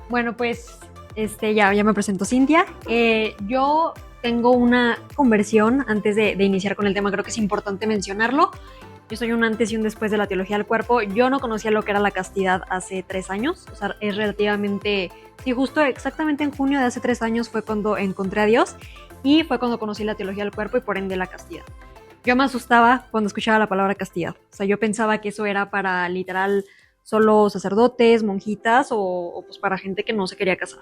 Bueno, pues ya me presento, Cintia. Yo tengo una conversión antes de iniciar con el tema, creo que es importante mencionarlo. Yo soy un antes y un después de la teología del cuerpo. Yo no conocía lo que era la castidad hace 3 años, o sea, es relativamente, sí, justo exactamente en junio de hace 3 años fue cuando encontré a Dios y fue cuando conocí la teología del cuerpo y por ende la castidad. Yo me asustaba cuando escuchaba la palabra castidad, o sea, yo pensaba que eso era para literal solo sacerdotes, monjitas o pues para gente que no se quería casar.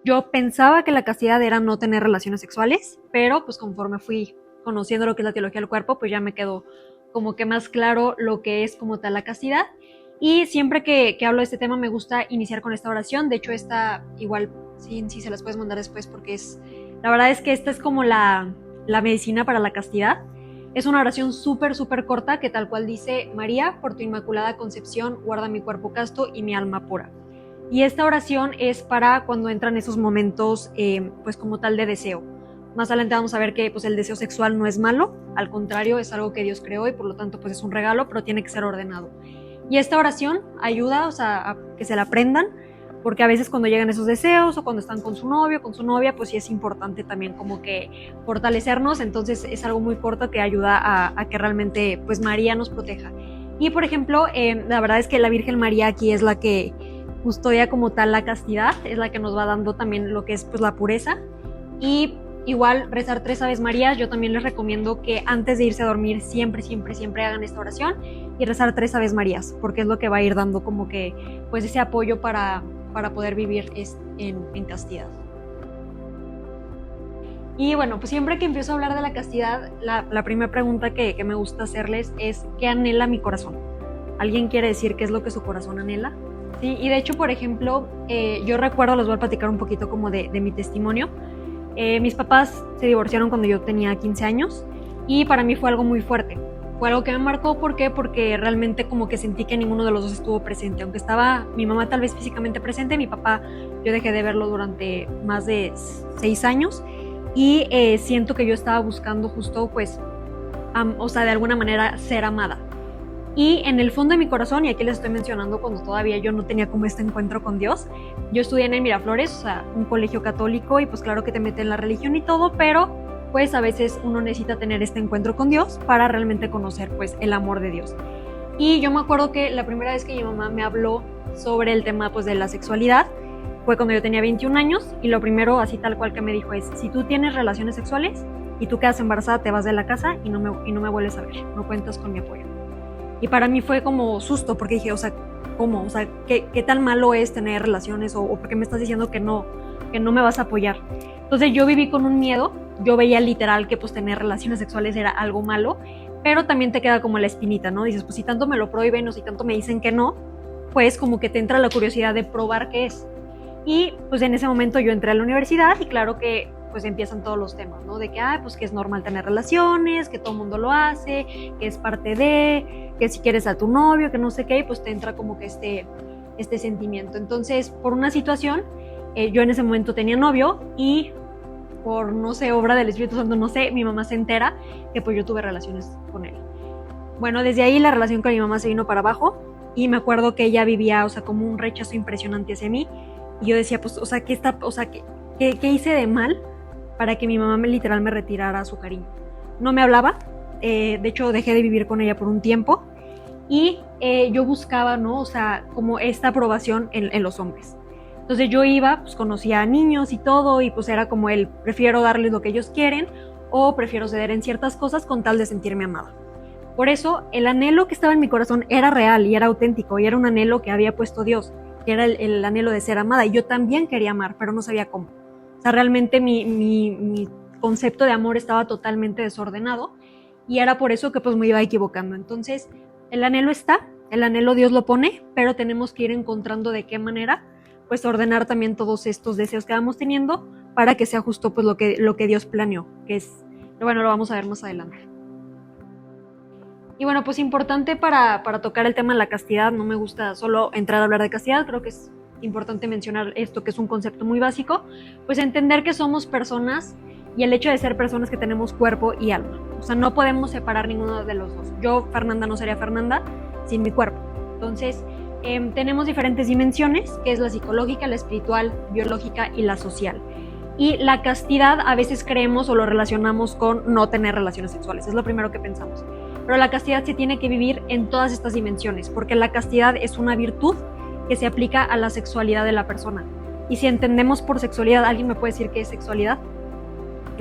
Yo pensaba que la castidad era no tener relaciones sexuales, pero pues conforme fui conociendo lo que es la teología del cuerpo, pues ya me quedó como que más claro lo que es como tal la castidad. Y siempre que hablo de este tema me gusta iniciar con esta oración. De hecho, esta igual sí se las puedes mandar después porque la verdad es que esta es como la medicina para la castidad. Es una oración súper corta que tal cual dice: María, por tu inmaculada concepción, guarda mi cuerpo casto y mi alma pura. Y esta oración es para cuando entran esos momentos, pues como tal de deseo. Más adelante vamos a ver que pues el deseo sexual no es malo, al contrario, es algo que Dios creó y por lo tanto pues es un regalo, pero tiene que ser ordenado. Y esta oración ayuda, o sea, a que se la aprendan, porque a veces cuando llegan esos deseos o cuando están con su novio, con su novia, pues sí es importante también como que fortalecernos. Entonces es algo muy corto que ayuda a que realmente pues María nos proteja. Y por ejemplo, la verdad es que la Virgen María aquí es la que custodia como tal la castidad, es la que nos va dando también lo que es pues la pureza. Y igual rezar 3 Aves Marías, yo también les recomiendo que antes de irse a dormir siempre hagan esta oración y rezar 3 Aves Marías, porque es lo que va a ir dando como que pues ese apoyo para poder vivir en castidad. Y bueno, pues siempre que empiezo a hablar de la castidad, la primera pregunta que me gusta hacerles es: ¿qué anhela mi corazón? ¿Alguien quiere decir qué es lo que su corazón anhela? Sí, y de hecho, por ejemplo, yo recuerdo, les voy a platicar un poquito como de mi testimonio. Mis papás se divorciaron cuando yo tenía 15 años y para mí fue algo muy fuerte. Fue algo que me marcó, ¿por qué? Porque realmente como que sentí que ninguno de los dos estuvo presente. Aunque estaba mi mamá tal vez físicamente presente, mi papá yo dejé de verlo durante más de 6 años y siento que yo estaba buscando justo pues, o sea, de alguna manera ser amada. Y en el fondo de mi corazón, y aquí les estoy mencionando cuando todavía yo no tenía como este encuentro con Dios, yo estudié en el Miraflores, o sea, un colegio católico, y pues claro que te meten en la religión y todo, pero pues a veces uno necesita tener este encuentro con Dios para realmente conocer pues el amor de Dios. Y yo me acuerdo que la primera vez que mi mamá me habló sobre el tema pues de la sexualidad fue cuando yo tenía 21 años, y lo primero así tal cual que me dijo es: si tú tienes relaciones sexuales y tú quedas embarazada, te vas de la casa y no me vuelves a ver, no cuentas con mi apoyo. Y para mí fue como susto, porque dije, o sea, ¿cómo? O sea, ¿qué tan malo es tener relaciones? ¿O por qué me estás diciendo que no me vas a apoyar? Entonces yo viví con un miedo, yo veía literal que pues tener relaciones sexuales era algo malo, pero también te queda como la espinita, ¿no? Dices, pues si tanto me lo prohíben o si tanto me dicen que no, pues como que te entra la curiosidad de probar qué es. Y pues en ese momento yo entré a la universidad y claro que pues empiezan todos los temas, ¿no? De que, pues que es normal tener relaciones, que todo el mundo lo hace, que es parte de, que si quieres a tu novio, que no sé qué, y pues te entra como que este sentimiento. Entonces, por una situación, yo en ese momento tenía novio y por, no sé, obra del Espíritu Santo, no sé, mi mamá se entera que pues yo tuve relaciones con él. Bueno, desde ahí la relación con mi mamá se vino para abajo y me acuerdo que ella vivía, o sea, como un rechazo impresionante hacia mí. Y yo decía, pues, o sea, ¿qué hice de mal para que mi mamá literal me retirara su cariño? No me hablaba, de hecho dejé de vivir con ella por un tiempo y yo buscaba, ¿no? O sea, como esta aprobación en los hombres. Entonces yo iba, pues conocía a niños y todo, y pues era como prefiero darles lo que ellos quieren o prefiero ceder en ciertas cosas con tal de sentirme amada. Por eso el anhelo que estaba en mi corazón era real y era auténtico, y era un anhelo que había puesto Dios, que era el anhelo de ser amada, y yo también quería amar, pero no sabía cómo. O sea, realmente mi concepto de amor estaba totalmente desordenado, y era por eso que pues me iba equivocando. Entonces, el anhelo está, el anhelo Dios lo pone, pero tenemos que ir encontrando de qué manera pues ordenar también todos estos deseos que vamos teniendo para que sea justo pues lo que Dios planeó, que es, bueno, lo vamos a ver más adelante. Y bueno, pues importante para tocar el tema de la castidad, no me gusta solo entrar a hablar de castidad, creo que es importante mencionar esto, que es un concepto muy básico, pues entender que somos personas, y el hecho de ser personas que tenemos cuerpo y alma. O sea, no podemos separar ninguno de los dos. Yo, Fernanda, no sería Fernanda sin mi cuerpo. Entonces, tenemos diferentes dimensiones, que es la psicológica, la espiritual, biológica y la social. Y la castidad a veces creemos o lo relacionamos con no tener relaciones sexuales, es lo primero que pensamos. Pero la castidad se tiene que vivir en todas estas dimensiones, porque la castidad es una virtud que se aplica a la sexualidad de la persona. Y si entendemos por sexualidad, ¿alguien me puede decir qué es sexualidad?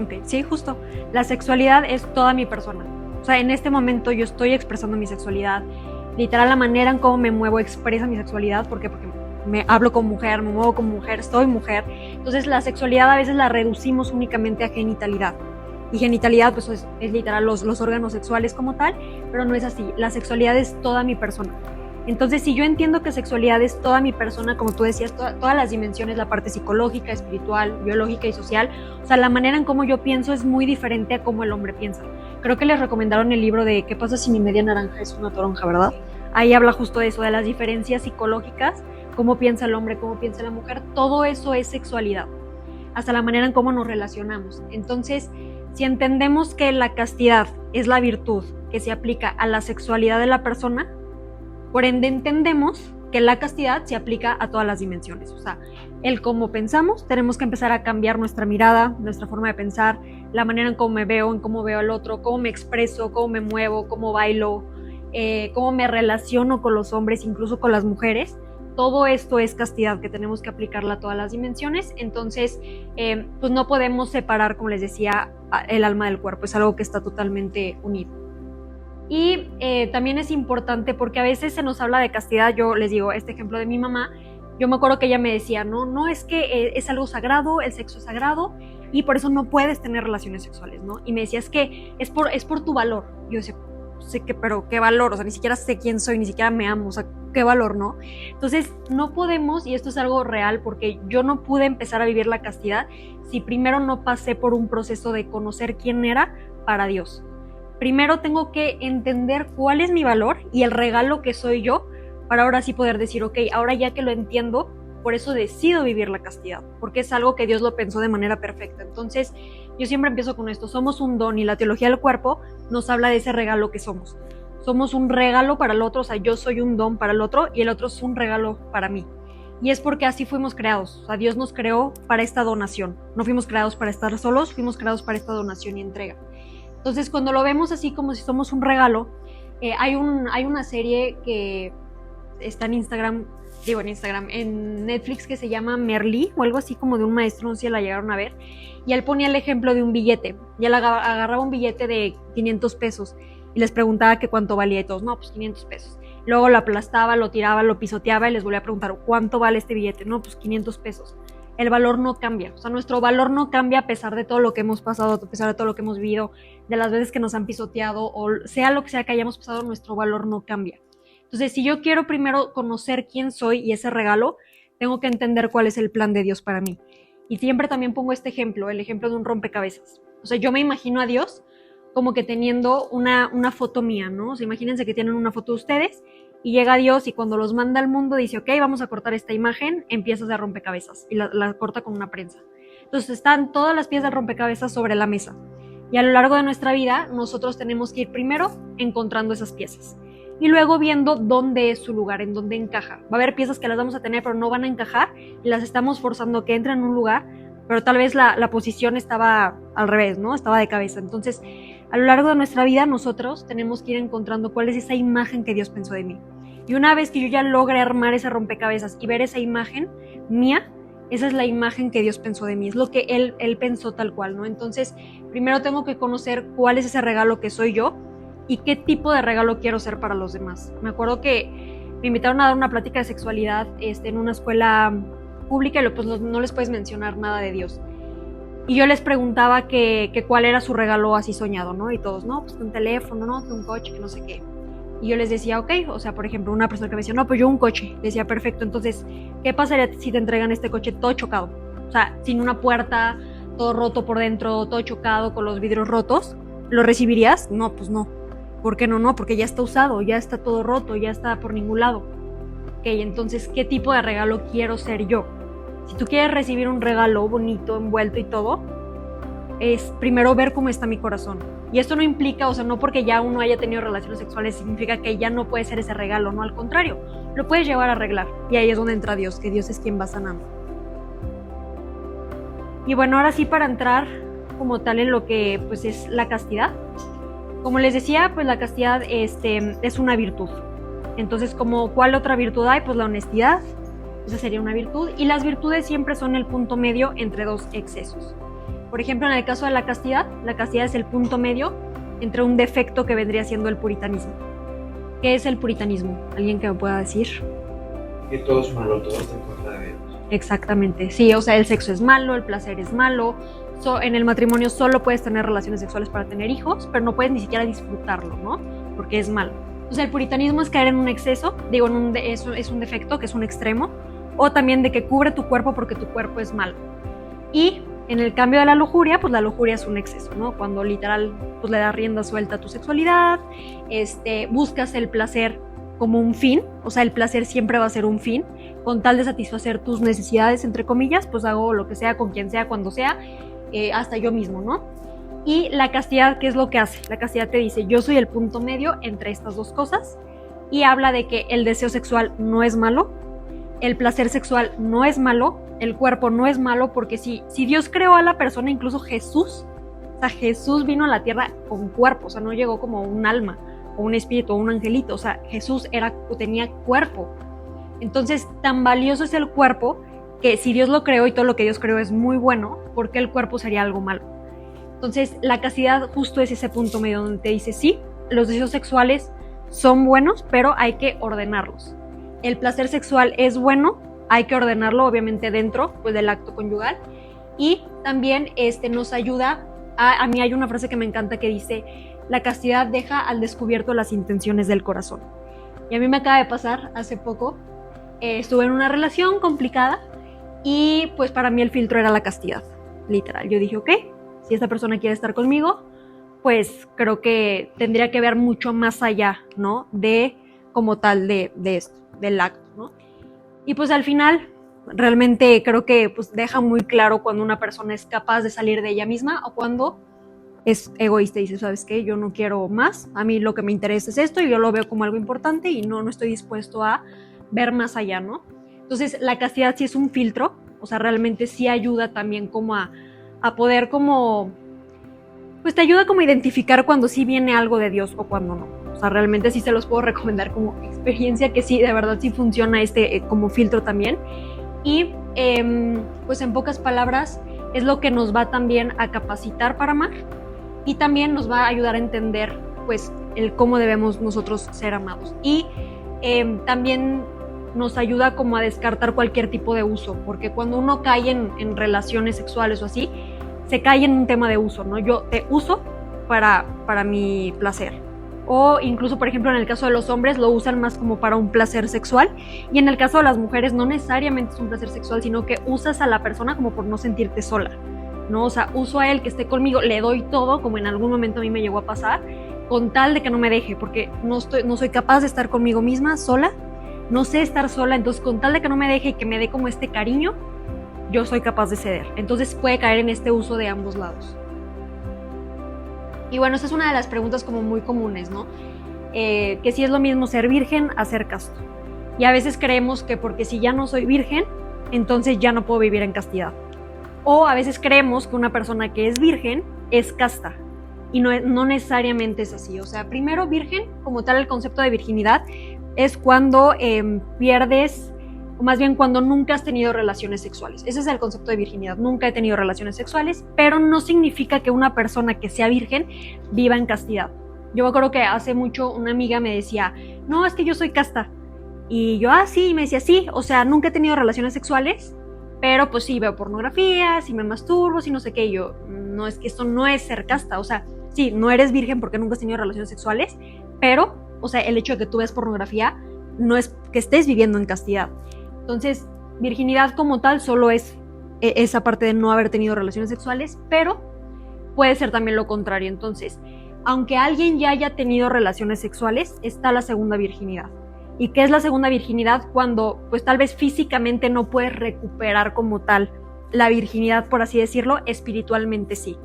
Ok, sí, justo. La sexualidad es toda mi persona. O sea, en este momento yo estoy expresando mi sexualidad. Literal, la manera en cómo me muevo expresa mi sexualidad. ¿Por qué? Porque me hablo como mujer, me muevo como mujer, soy mujer. Entonces la sexualidad a veces la reducimos únicamente a genitalidad. Y genitalidad pues es literal los órganos sexuales como tal, pero no es así. La sexualidad es toda mi persona. Entonces, si yo entiendo que sexualidad es toda mi persona, como tú decías, todas las dimensiones, la parte psicológica, espiritual, biológica y social, o sea, la manera en cómo yo pienso es muy diferente a cómo el hombre piensa. Creo que les recomendaron el libro de ¿Qué pasa si mi media naranja es una toronja?, ¿verdad? Ahí habla justo de eso, de las diferencias psicológicas, cómo piensa el hombre, cómo piensa la mujer, todo eso es sexualidad, hasta la manera en cómo nos relacionamos. Entonces, si entendemos que la castidad es la virtud que se aplica a la sexualidad de la persona, por ende entendemos que la castidad se aplica a todas las dimensiones. O sea, el cómo pensamos, tenemos que empezar a cambiar nuestra mirada, nuestra forma de pensar, la manera en cómo me veo, en cómo veo al otro, cómo me expreso, cómo me muevo, cómo bailo, cómo me relaciono con los hombres, incluso con las mujeres. Todo esto es castidad que tenemos que aplicarla a todas las dimensiones. Entonces, pues no podemos separar, como les decía, el alma del cuerpo. Es algo que está totalmente unido. Y también es importante porque a veces se nos habla de castidad. Yo les digo este ejemplo de mi mamá. Yo me acuerdo que ella me decía, no es que es algo sagrado, el sexo es sagrado y por eso no puedes tener relaciones sexuales, ¿no? Y me decía, es que es por tu valor. Yo decía, sé que, pero ¿qué valor? O sea, ni siquiera sé quién soy, ni siquiera me amo, o sea, ¿qué valor, no? Entonces, no podemos, y esto es algo real, porque yo no pude empezar a vivir la castidad si primero no pasé por un proceso de conocer quién era para Dios. Primero tengo que entender cuál es mi valor y el regalo que soy yo, para ahora sí poder decir, ok, ahora ya que lo entiendo, por eso decido vivir la castidad, porque es algo que Dios lo pensó de manera perfecta. Entonces, yo siempre empiezo con esto, somos un don, y la teología del cuerpo nos habla de ese regalo que somos. Somos un regalo para el otro, o sea, yo soy un don para el otro y el otro es un regalo para mí. Y es porque así fuimos creados, o sea, Dios nos creó para esta donación. No fuimos creados para estar solos, fuimos creados para esta donación y entrega. Entonces, cuando lo vemos así como si somos un regalo, hay una serie que está en Netflix, que se llama Merlí o algo así, como de un maestro, no sé si la llegaron a ver, y él ponía el ejemplo de un billete, y él agarraba un billete de 500 pesos y les preguntaba que cuánto valía, y todos, no, pues 500 pesos. Luego lo aplastaba, lo tiraba, lo pisoteaba y les volvía a preguntar, ¿cuánto vale este billete? No, pues 500 pesos. El valor no cambia, o sea, nuestro valor no cambia a pesar de todo lo que hemos pasado, a pesar de todo lo que hemos vivido, de las veces que nos han pisoteado, o sea lo que sea que hayamos pasado, nuestro valor no cambia. Entonces, si yo quiero primero conocer quién soy y ese regalo, tengo que entender cuál es el plan de Dios para mí. Y siempre también pongo este ejemplo, el ejemplo de un rompecabezas. O sea, yo me imagino a Dios como que teniendo una foto mía, ¿no? O sea, imagínense que tienen una foto de ustedes y llega Dios y cuando los manda al mundo dice, ok, vamos a cortar esta imagen en piezas de rompecabezas, y la corta con una prensa. Entonces están todas las piezas de rompecabezas sobre la mesa. Y a lo largo de nuestra vida, nosotros tenemos que ir primero encontrando esas piezas y luego viendo dónde es su lugar, en dónde encaja. Va a haber piezas que las vamos a tener, pero no van a encajar y las estamos forzando que entren en un lugar, pero tal vez la posición estaba al revés, ¿no? Estaba de cabeza. Entonces, a lo largo de nuestra vida, nosotros tenemos que ir encontrando cuál es esa imagen que Dios pensó de mí. Y una vez que yo ya logre armar ese rompecabezas y ver esa imagen mía, esa es la imagen que Dios pensó de mí, es lo que Él pensó tal cual, ¿no? Entonces, primero tengo que conocer cuál es ese regalo que soy yo y qué tipo de regalo quiero ser para los demás. Me acuerdo que me invitaron a dar una plática de sexualidad en una escuela pública y pues no les puedes mencionar nada de Dios. Y yo les preguntaba que cuál era su regalo así soñado, ¿no? Y todos, no, pues un teléfono, no, un coche, que no sé qué. Y yo les decía, ok, o sea, por ejemplo, una persona que me decía, no, pues yo un coche. Le decía, perfecto, entonces, ¿qué pasaría si te entregan este coche todo chocado? O sea, sin una puerta, todo roto por dentro, todo chocado, con los vidrios rotos. ¿Lo recibirías? No, pues no. ¿Por qué no? No, porque ya está usado, ya está todo roto, ya está por ningún lado. Ok, entonces, ¿qué tipo de regalo quiero ser yo? Si tú quieres recibir un regalo bonito, envuelto y todo, es primero ver cómo está mi corazón. Y esto no implica, o sea, no porque ya uno haya tenido relaciones sexuales significa que ya no puede ser ese regalo, no, al contrario, lo puedes llevar a arreglar. Y ahí es donde entra Dios, que Dios es quien va sanando. Y bueno, ahora sí, para entrar como tal en lo que pues es la castidad. Como les decía, pues la castidad es una virtud. Entonces, como ¿cuál otra virtud hay? Pues la honestidad, esa sería una virtud. Y las virtudes siempre son el punto medio entre dos excesos. Por ejemplo, en el caso de la castidad es el punto medio entre un defecto que vendría siendo el puritanismo. ¿Qué es el puritanismo? ¿Alguien que me pueda decir? Que todo es malo, todo está en contra de Dios. Exactamente, sí, o sea, el sexo es malo, el placer es malo, en el matrimonio solo puedes tener relaciones sexuales para tener hijos, pero no puedes ni siquiera disfrutarlo, ¿no? Porque es malo. Entonces el puritanismo es caer en un exceso, digo, eso es un defecto, que es un extremo, o también de que cubre tu cuerpo porque tu cuerpo es malo. Y en el cambio de la lujuria, pues la lujuria es un exceso, ¿no? Cuando literal pues le das rienda suelta a tu sexualidad, buscas el placer como un fin, o sea, el placer siempre va a ser un fin, con tal de satisfacer tus necesidades, entre comillas, pues hago lo que sea, con quien sea, cuando sea, hasta yo mismo, ¿no? Y la castidad, ¿qué es lo que hace? La castidad te dice, yo soy el punto medio entre estas dos cosas, y habla de que el deseo sexual no es malo, el placer sexual no es malo, el cuerpo no es malo, porque si Dios creó a la persona, incluso Jesús, o sea, Jesús vino a la tierra con cuerpo, o sea, no llegó como un alma, o un espíritu, o un angelito, o sea, Jesús tenía cuerpo. Entonces, tan valioso es el cuerpo, que si Dios lo creó y todo lo que Dios creó es muy bueno, ¿por qué el cuerpo sería algo malo? Entonces, la castidad justo es ese punto medio donde te dice, sí, los deseos sexuales son buenos, pero hay que ordenarlos. El placer sexual es bueno, hay que ordenarlo, obviamente, dentro pues, del acto conyugal. Y también nos ayuda, a mí hay una frase que me encanta que dice, la castidad deja al descubierto las intenciones del corazón. Y a mí me acaba de pasar hace poco, estuve en una relación complicada y pues para mí el filtro era la castidad, literal. Yo dije, ok, si esta persona quiere estar conmigo, pues creo que tendría que ver mucho más allá, ¿no? De como tal de esto, del acto, ¿no? Y pues al final realmente creo que pues deja muy claro cuando una persona es capaz de salir de ella misma o cuando es egoísta y dice, ¿sabes qué? Yo no quiero más, a mí lo que me interesa es esto y yo lo veo como algo importante y no estoy dispuesto a ver más allá, ¿no? Entonces la castidad sí es un filtro, o sea, realmente sí ayuda también como a poder como, pues te ayuda como a identificar cuando sí viene algo de Dios o cuando no. O sea, realmente sí se los puedo recomendar como experiencia que sí, de verdad sí funciona como filtro también. Y pues en pocas palabras es lo que nos va también a capacitar para amar y también nos va a ayudar a entender pues el cómo debemos nosotros ser amados. Y también nos ayuda como a descartar cualquier tipo de uso, porque cuando uno cae en relaciones sexuales o así, se cae en un tema de uso, ¿no? Yo te uso para mi placer. O incluso, por ejemplo, en el caso de los hombres lo usan más como para un placer sexual y en el caso de las mujeres no necesariamente es un placer sexual, sino que usas a la persona como por no sentirte sola, ¿no? O sea, uso a él que esté conmigo, le doy todo, como en algún momento a mí me llegó a pasar, con tal de que no me deje, porque no soy capaz de estar conmigo misma sola, no sé estar sola, entonces con tal de que no me deje y que me dé como este cariño, yo soy capaz de ceder. Entonces puede caer en este uso de ambos lados. Y bueno, esa es una de las preguntas como muy comunes, ¿no? Que si es lo mismo ser virgen a ser casto. Y a veces creemos que porque si ya no soy virgen, entonces ya no puedo vivir en castidad. O a veces creemos que una persona que es virgen es casta. Y no necesariamente es así. O sea, primero virgen, como tal el concepto de virginidad, es cuando pierdes, o más bien cuando nunca has tenido relaciones sexuales. Ese es el concepto de virginidad. Nunca he tenido relaciones sexuales, pero no significa que una persona que sea virgen viva en castidad. Yo me acuerdo que hace mucho una amiga me decía, no, es que yo soy casta. Y yo, sí, y me decía, sí, o sea, nunca he tenido relaciones sexuales, pero pues sí, veo pornografía, sí me masturbo, sí no sé qué. Y yo, no, es que esto no es ser casta. O sea, sí, no eres virgen porque nunca has tenido relaciones sexuales, pero, o sea, el hecho de que tú veas pornografía no es que estés viviendo en castidad. Entonces, virginidad como tal solo es esa parte de no haber tenido relaciones sexuales, pero puede ser también lo contrario. Entonces, aunque alguien ya haya tenido relaciones sexuales, está la segunda virginidad. ¿Y qué es la segunda virginidad? Cuando, pues tal vez físicamente no puedes recuperar como tal la virginidad, por así decirlo, espiritualmente sí.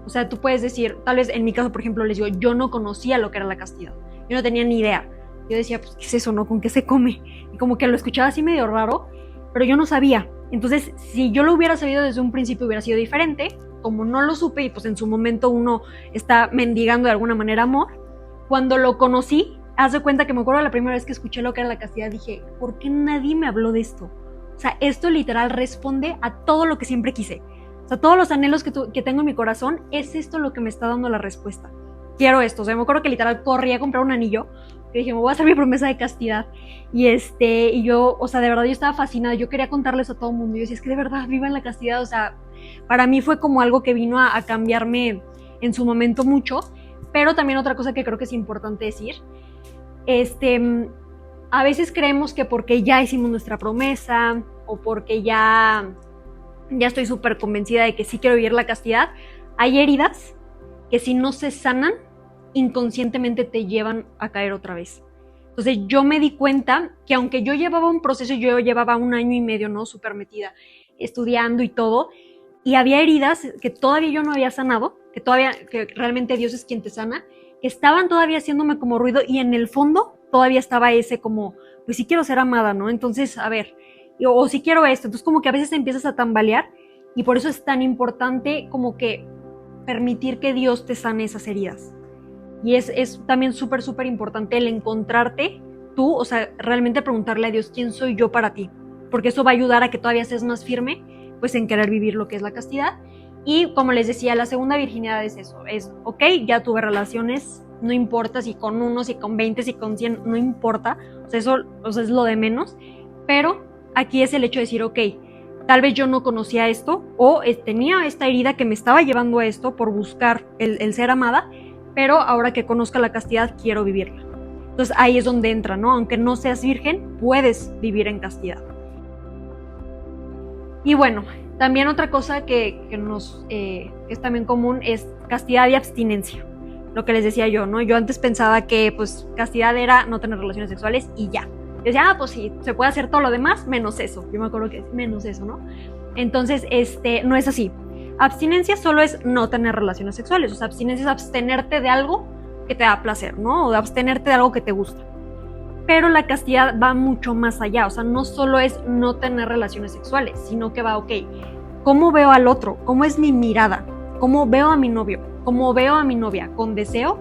O sea, tú puedes decir, tal vez en mi caso, por ejemplo, les digo, yo no conocía lo que era la castidad. Yo no tenía ni idea. Yo decía, pues, ¿qué es eso, no? ¿Con qué se come? Y como que lo escuchaba así medio raro, pero yo no sabía. Entonces, si yo lo hubiera sabido desde un principio, hubiera sido diferente. Como no lo supe y pues en su momento uno está mendigando de alguna manera amor, cuando lo conocí, haz de cuenta que me acuerdo la primera vez que escuché lo que era la castidad, dije, ¿por qué nadie me habló de esto? O sea, esto literal responde a todo lo que siempre quise. O sea, todos los anhelos que tengo en mi corazón, es esto lo que me está dando la respuesta. Quiero esto. O sea, me acuerdo que literal corrí a comprar un anillo, que dije, me voy a hacer mi promesa de castidad. Y yo, o sea, de verdad yo estaba fascinada. Yo quería contarles a todo el mundo. Yo decía, es que de verdad, vivan la castidad. O sea, para mí fue como algo que vino a cambiarme en su momento mucho. Pero también otra cosa que creo que es importante decir, a veces creemos que porque ya hicimos nuestra promesa o porque ya estoy súper convencida de que sí quiero vivir la castidad, hay heridas que si no se sanan, inconscientemente te llevan a caer otra vez. Entonces yo me di cuenta que aunque yo llevaba un proceso, yo llevaba 1 año y medio, ¿no? Súper metida, estudiando y todo, y había heridas que todavía yo no había sanado, que realmente Dios es quien te sana, que estaban todavía haciéndome como ruido y en el fondo todavía estaba ese como, pues sí quiero ser amada, ¿no? Entonces, a ver, o sí quiero esto. Entonces como que a veces te empiezas a tambalear y por eso es tan importante como que permitir que Dios te sane esas heridas. Y es también súper, súper importante el encontrarte tú, o sea, realmente preguntarle a Dios quién soy yo para ti, porque eso va a ayudar a que todavía seas más firme, pues en querer vivir lo que es la castidad. Y como les decía, la segunda virginidad es eso, es, ok, ya tuve relaciones, no importa si con 1, si con 20, si con 100, no importa, o sea, eso es lo de menos, pero aquí es el hecho de decir, ok, tal vez yo no conocía esto, o tenía esta herida que me estaba llevando a esto por buscar el ser amada, pero ahora que conozca la castidad, quiero vivirla. Entonces ahí es donde entra, ¿no? Aunque no seas virgen, puedes vivir en castidad. Y bueno, también otra cosa que es también común es castidad y abstinencia. Lo que les decía yo, ¿no? Yo antes pensaba que pues castidad era no tener relaciones sexuales y ya. Yo decía, pues sí, se puede hacer todo lo demás menos eso. Yo me acuerdo que es menos eso, ¿no? Entonces, no es así. Abstinencia solo es no tener relaciones sexuales. O sea, abstinencia es abstenerte de algo que te da placer, ¿no? O de abstenerte de algo que te gusta. Pero la castidad va mucho más allá. O sea, no solo es no tener relaciones sexuales, sino que va, ok, ¿cómo veo al otro? ¿Cómo es mi mirada? ¿Cómo veo a mi novio? ¿Cómo veo a mi novia? ¿Con deseo?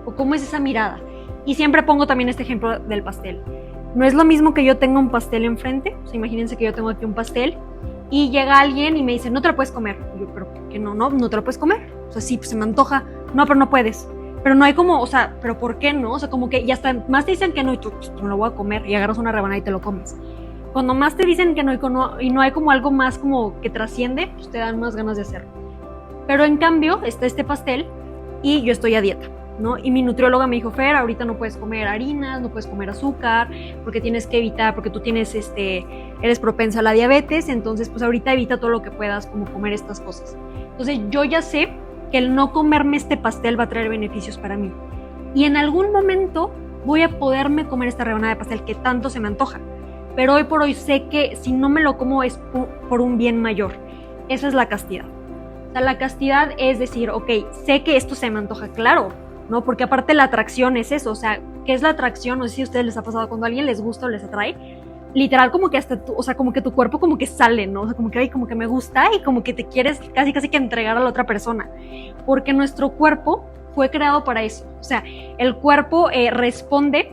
¿O cómo es esa mirada? Y siempre pongo también este ejemplo del pastel. No es lo mismo que yo tenga un pastel enfrente. O sea, imagínense que yo tengo aquí un pastel y llega alguien y me dice, no te lo puedes comer. Y yo, pero ¿por qué no te lo puedes comer? O sea, sí, pues se me antoja. No, pero no puedes. Pero no hay como, o sea, ¿pero por qué no? O sea, como que ya hasta más te dicen que no y tú, pues, me lo voy a comer y agarras una rebanada y te lo comes. Cuando más te dicen que no y no hay como algo más como que trasciende, pues te dan más ganas de hacerlo. Pero en cambio está este pastel y yo estoy a dieta, ¿no? Y mi nutrióloga me dijo, Fer, ahorita no puedes comer harinas, no puedes comer azúcar, porque tienes que evitar, porque tú tienes, eres propensa a la diabetes, entonces pues ahorita evita todo lo que puedas como comer estas cosas. Entonces yo ya sé que el no comerme este pastel va a traer beneficios para mí. Y en algún momento voy a poderme comer esta rebanada de pastel que tanto se me antoja. Pero hoy por hoy sé que si no me lo como es por un bien mayor. Esa es la castidad. O sea, la castidad es decir, ok, sé que esto se me antoja, claro, ¿no? Porque aparte la atracción es eso, o sea, ¿qué es la atracción? No sé si a ustedes les ha pasado cuando a alguien les gusta o les atrae, literal como que hasta o sea, como que tu cuerpo como que sale, ¿no? O sea, como que, ay, como que me gusta y como que te quieres casi que entregar a la otra persona. Porque nuestro cuerpo fue creado para eso. O sea, el cuerpo responde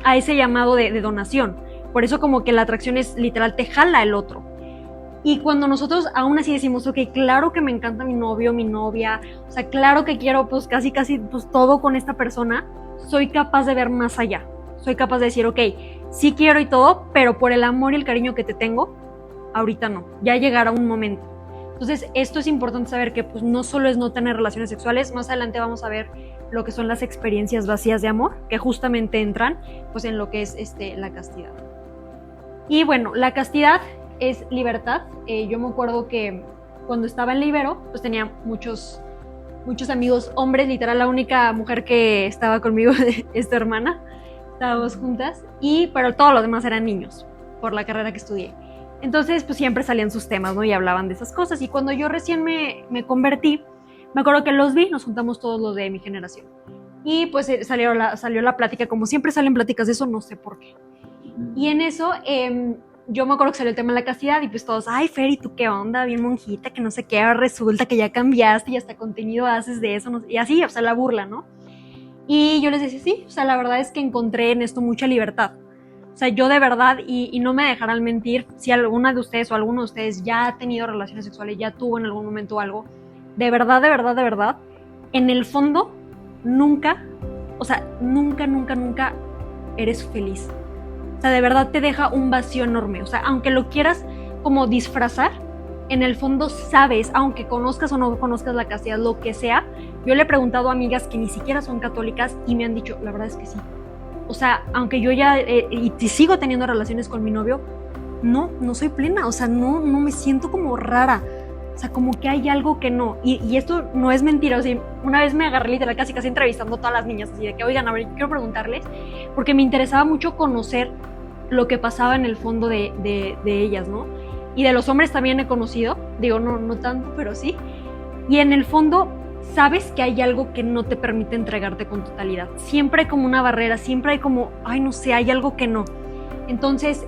a ese llamado de donación. Por eso como que la atracción es literal, te jala el otro. Y cuando nosotros aún así decimos, ok, claro que me encanta mi novio, mi novia, o sea, claro que quiero pues casi pues todo con esta persona, soy capaz de ver más allá. Soy capaz de decir, ok, sí quiero y todo, pero por el amor y el cariño que te tengo, ahorita no, ya llegará un momento. Entonces, esto es importante saber que pues no solo es no tener relaciones sexuales, más adelante vamos a ver lo que son las experiencias vacías de amor, que justamente entran pues en lo que es la castidad. Y bueno, la castidad es libertad. Yo me acuerdo que cuando estaba en la Ibero, pues tenía muchos amigos hombres, literal la única mujer que estaba conmigo es tu hermana, estábamos juntas, pero todos los demás eran niños, por la carrera que estudié. Entonces, pues siempre salían sus temas, ¿no? Y hablaban de esas cosas. Y cuando yo recién me convertí, Me acuerdo que los vi, nos juntamos todos los de mi generación. Y pues salió la plática, como siempre salen pláticas de eso, no sé por qué. Y en eso, yo me acuerdo que salió el tema de la castidad y pues todos, ay, Fer, ¿y tú qué onda? Bien monjita, que no sé qué, ahora resulta que ya cambiaste y hasta contenido haces de eso, no sé, y así, o sea, la burla, ¿no? Y yo les decía, sí, o sea, la verdad es que encontré en esto mucha libertad. O sea, yo de verdad, y no me dejarán mentir, si alguna de ustedes o alguno de ustedes ya ha tenido relaciones sexuales, ya tuvo en algún momento algo, de verdad, de verdad, de verdad, en el fondo, nunca, o sea, nunca, nunca, nunca eres feliz. O sea, de verdad te deja un vacío enorme. O sea, aunque lo quieras como disfrazar, en el fondo sabes, aunque conozcas o no conozcas la castidad, lo que sea. Yo le he preguntado a amigas que ni siquiera son católicas y me han dicho, la verdad es que sí. O sea, aunque yo ya y sigo teniendo relaciones con mi novio, no soy plena. O sea, no me siento como rara. O sea, como que hay algo que no. Y esto no es mentira. O sea, una vez me agarré literal casi entrevistando a todas las niñas, así de que, oigan, a ver, quiero preguntarles, porque me interesaba mucho conocer lo que pasaba en el fondo de ellas, ¿no? Y de los hombres también he conocido, digo, no tanto, pero sí. Y en el fondo sabes que hay algo que no te permite entregarte con totalidad. Siempre hay como una barrera, siempre hay como, ay, no sé, hay algo que no. Entonces,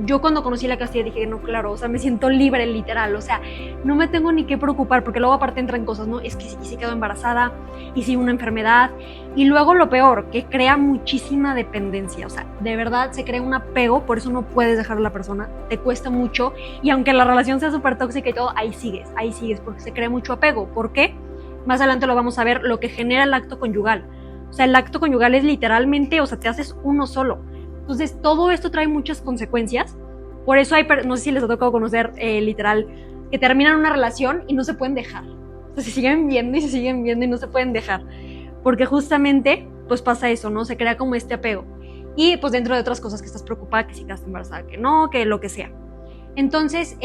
yo cuando conocí la castidad dije, no, claro, o sea, me siento libre, literal, o sea, no me tengo ni que preocupar, porque luego aparte entran cosas, ¿no? Es que si quedo embarazada, y si una enfermedad, y luego lo peor, que crea muchísima dependencia, o sea, de verdad se crea un apego, por eso no puedes dejar a la persona, te cuesta mucho, y aunque la relación sea súper tóxica y todo, ahí sigues, porque se crea mucho apego. ¿Por qué? Más adelante lo vamos a ver, lo que genera el acto conyugal. O sea, el acto conyugal es literalmente, o sea, te haces uno solo. Entonces, todo esto trae muchas consecuencias. Por eso hay, no sé si les ha tocado conocer, literal, que terminan una relación y no se pueden dejar. O sea, se siguen viendo y no se pueden dejar. Porque justamente, pues pasa eso, ¿no? Se crea como este apego. Y pues dentro de otras cosas que estás preocupada, que si quedaste embarazada, que no, que lo que sea. Entonces,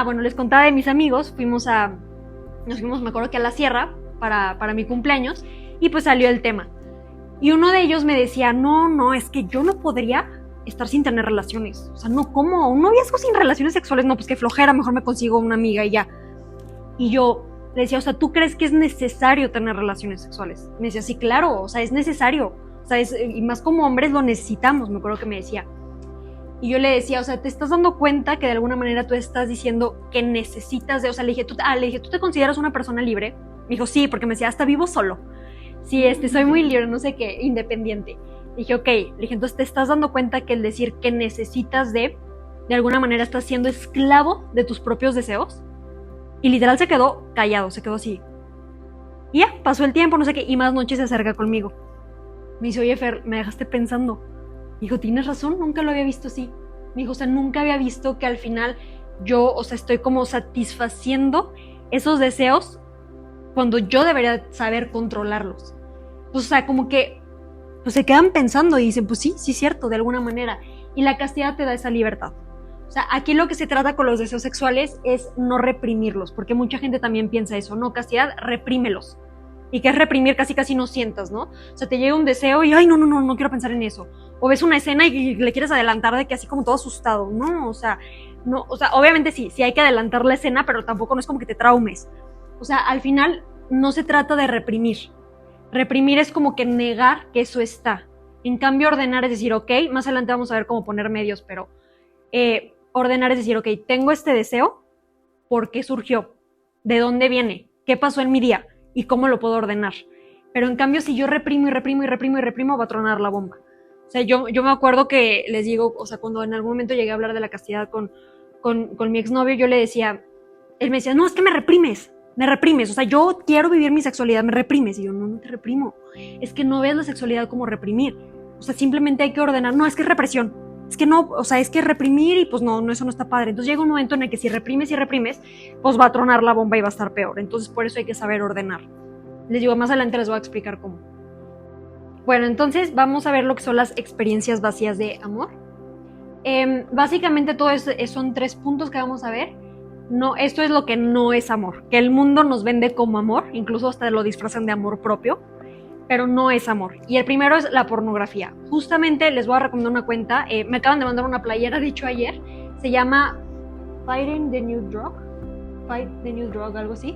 bueno, les contaba de mis amigos, nos fuimos, me acuerdo que a la sierra para mi cumpleaños, y pues salió el tema. Y uno de ellos me decía, no, es que yo no podría estar sin tener relaciones. O sea, no, ¿cómo? ¿Un noviazgo sin relaciones sexuales? No, pues qué flojera, mejor me consigo una amiga y ya. Y yo le decía, o sea, ¿tú crees que es necesario tener relaciones sexuales? Me decía, sí, claro, o sea, es necesario. O sea, y más como hombres lo necesitamos, me acuerdo que me decía. Y yo le decía, o sea, ¿te estás dando cuenta que de alguna manera tú estás diciendo que necesitas de...? O sea, le dije, ¿tú te consideras una persona libre? Me dijo, sí, porque me decía, hasta vivo solo. Sí, soy muy libre, no sé qué, independiente. Dije, ok, le dije, entonces te estás dando cuenta que el decir que necesitas de alguna manera estás siendo esclavo de tus propios deseos. Y literal se quedó callado, se quedó así. Y ya, pasó el tiempo, no sé qué, y más noches se acerca conmigo. Me dice, oye, Fer, me dejaste pensando. Dijo, tienes razón, nunca lo había visto así. Me dijo, o sea, nunca había visto que al final yo, o sea, estoy como satisfaciendo esos deseos cuando yo debería saber controlarlos. Pues, o sea, como que pues se quedan pensando y dicen, pues sí, cierto, de alguna manera. Y la castidad te da esa libertad. O sea, aquí lo que se trata con los deseos sexuales es no reprimirlos, porque mucha gente también piensa eso, no, castidad, reprímelos. Y que es reprimir, casi no sientas, ¿no? O sea, te llega un deseo y, ay, no quiero pensar en eso. O ves una escena y le quieres adelantar de que así como todo asustado. No, o sea, obviamente sí hay que adelantar la escena, pero tampoco no es como que te traumes. O sea, al final no se trata de reprimir. Reprimir es como que negar que eso está. En cambio, ordenar es decir, ok, más adelante vamos a ver cómo poner medios, pero ordenar es decir, ok, tengo este deseo, ¿por qué surgió? ¿De dónde viene? ¿Qué pasó en mi día? ¿Y cómo lo puedo ordenar? Pero en cambio, si yo reprimo, va a tronar la bomba. O sea, yo me acuerdo que les digo, o sea, cuando en algún momento llegué a hablar de la castidad con mi exnovio, yo le decía, él me decía, no, es que me reprimes, o sea, yo quiero vivir mi sexualidad, me reprimes. Y yo, no te reprimo, es que no ves la sexualidad como reprimir, o sea, simplemente hay que ordenar, no, es que es represión, es que no, o sea, es que reprimir y pues no, eso no está padre. Entonces llega un momento en el que si reprimes, pues va a tronar la bomba y va a estar peor. Entonces por eso hay que saber ordenar. Les digo, más adelante les voy a explicar cómo. Bueno, entonces vamos a ver lo que son las experiencias vacías de amor. Básicamente todo eso son 3 puntos que vamos a ver. No, esto es lo que no es amor, que el mundo nos vende como amor, incluso hasta lo disfrazan de amor propio, pero no es amor. Y el primero es la pornografía. Justamente les voy a recomendar una cuenta, me acaban de mandar una playera, dicho ayer, se llama Fighting the New Drug, algo así.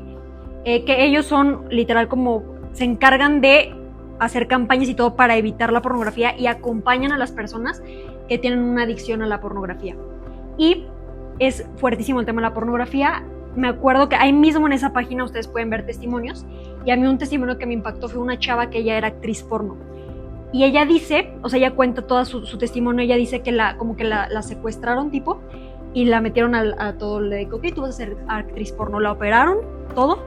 que ellos son literal como se encargan de hacer campañas y todo para evitar la pornografía y acompañan a las personas que tienen una adicción a la pornografía. Y es fuertísimo el tema de la pornografía. Me acuerdo que ahí mismo en esa página ustedes pueden ver testimonios, y a mí un testimonio que me impactó fue una chava que ella era actriz porno. Y ella dice, o sea, ella cuenta todo su testimonio, ella dice que como que la secuestraron tipo y la metieron a todo, le dijo, ok, tú vas a ser actriz porno, la operaron, todo,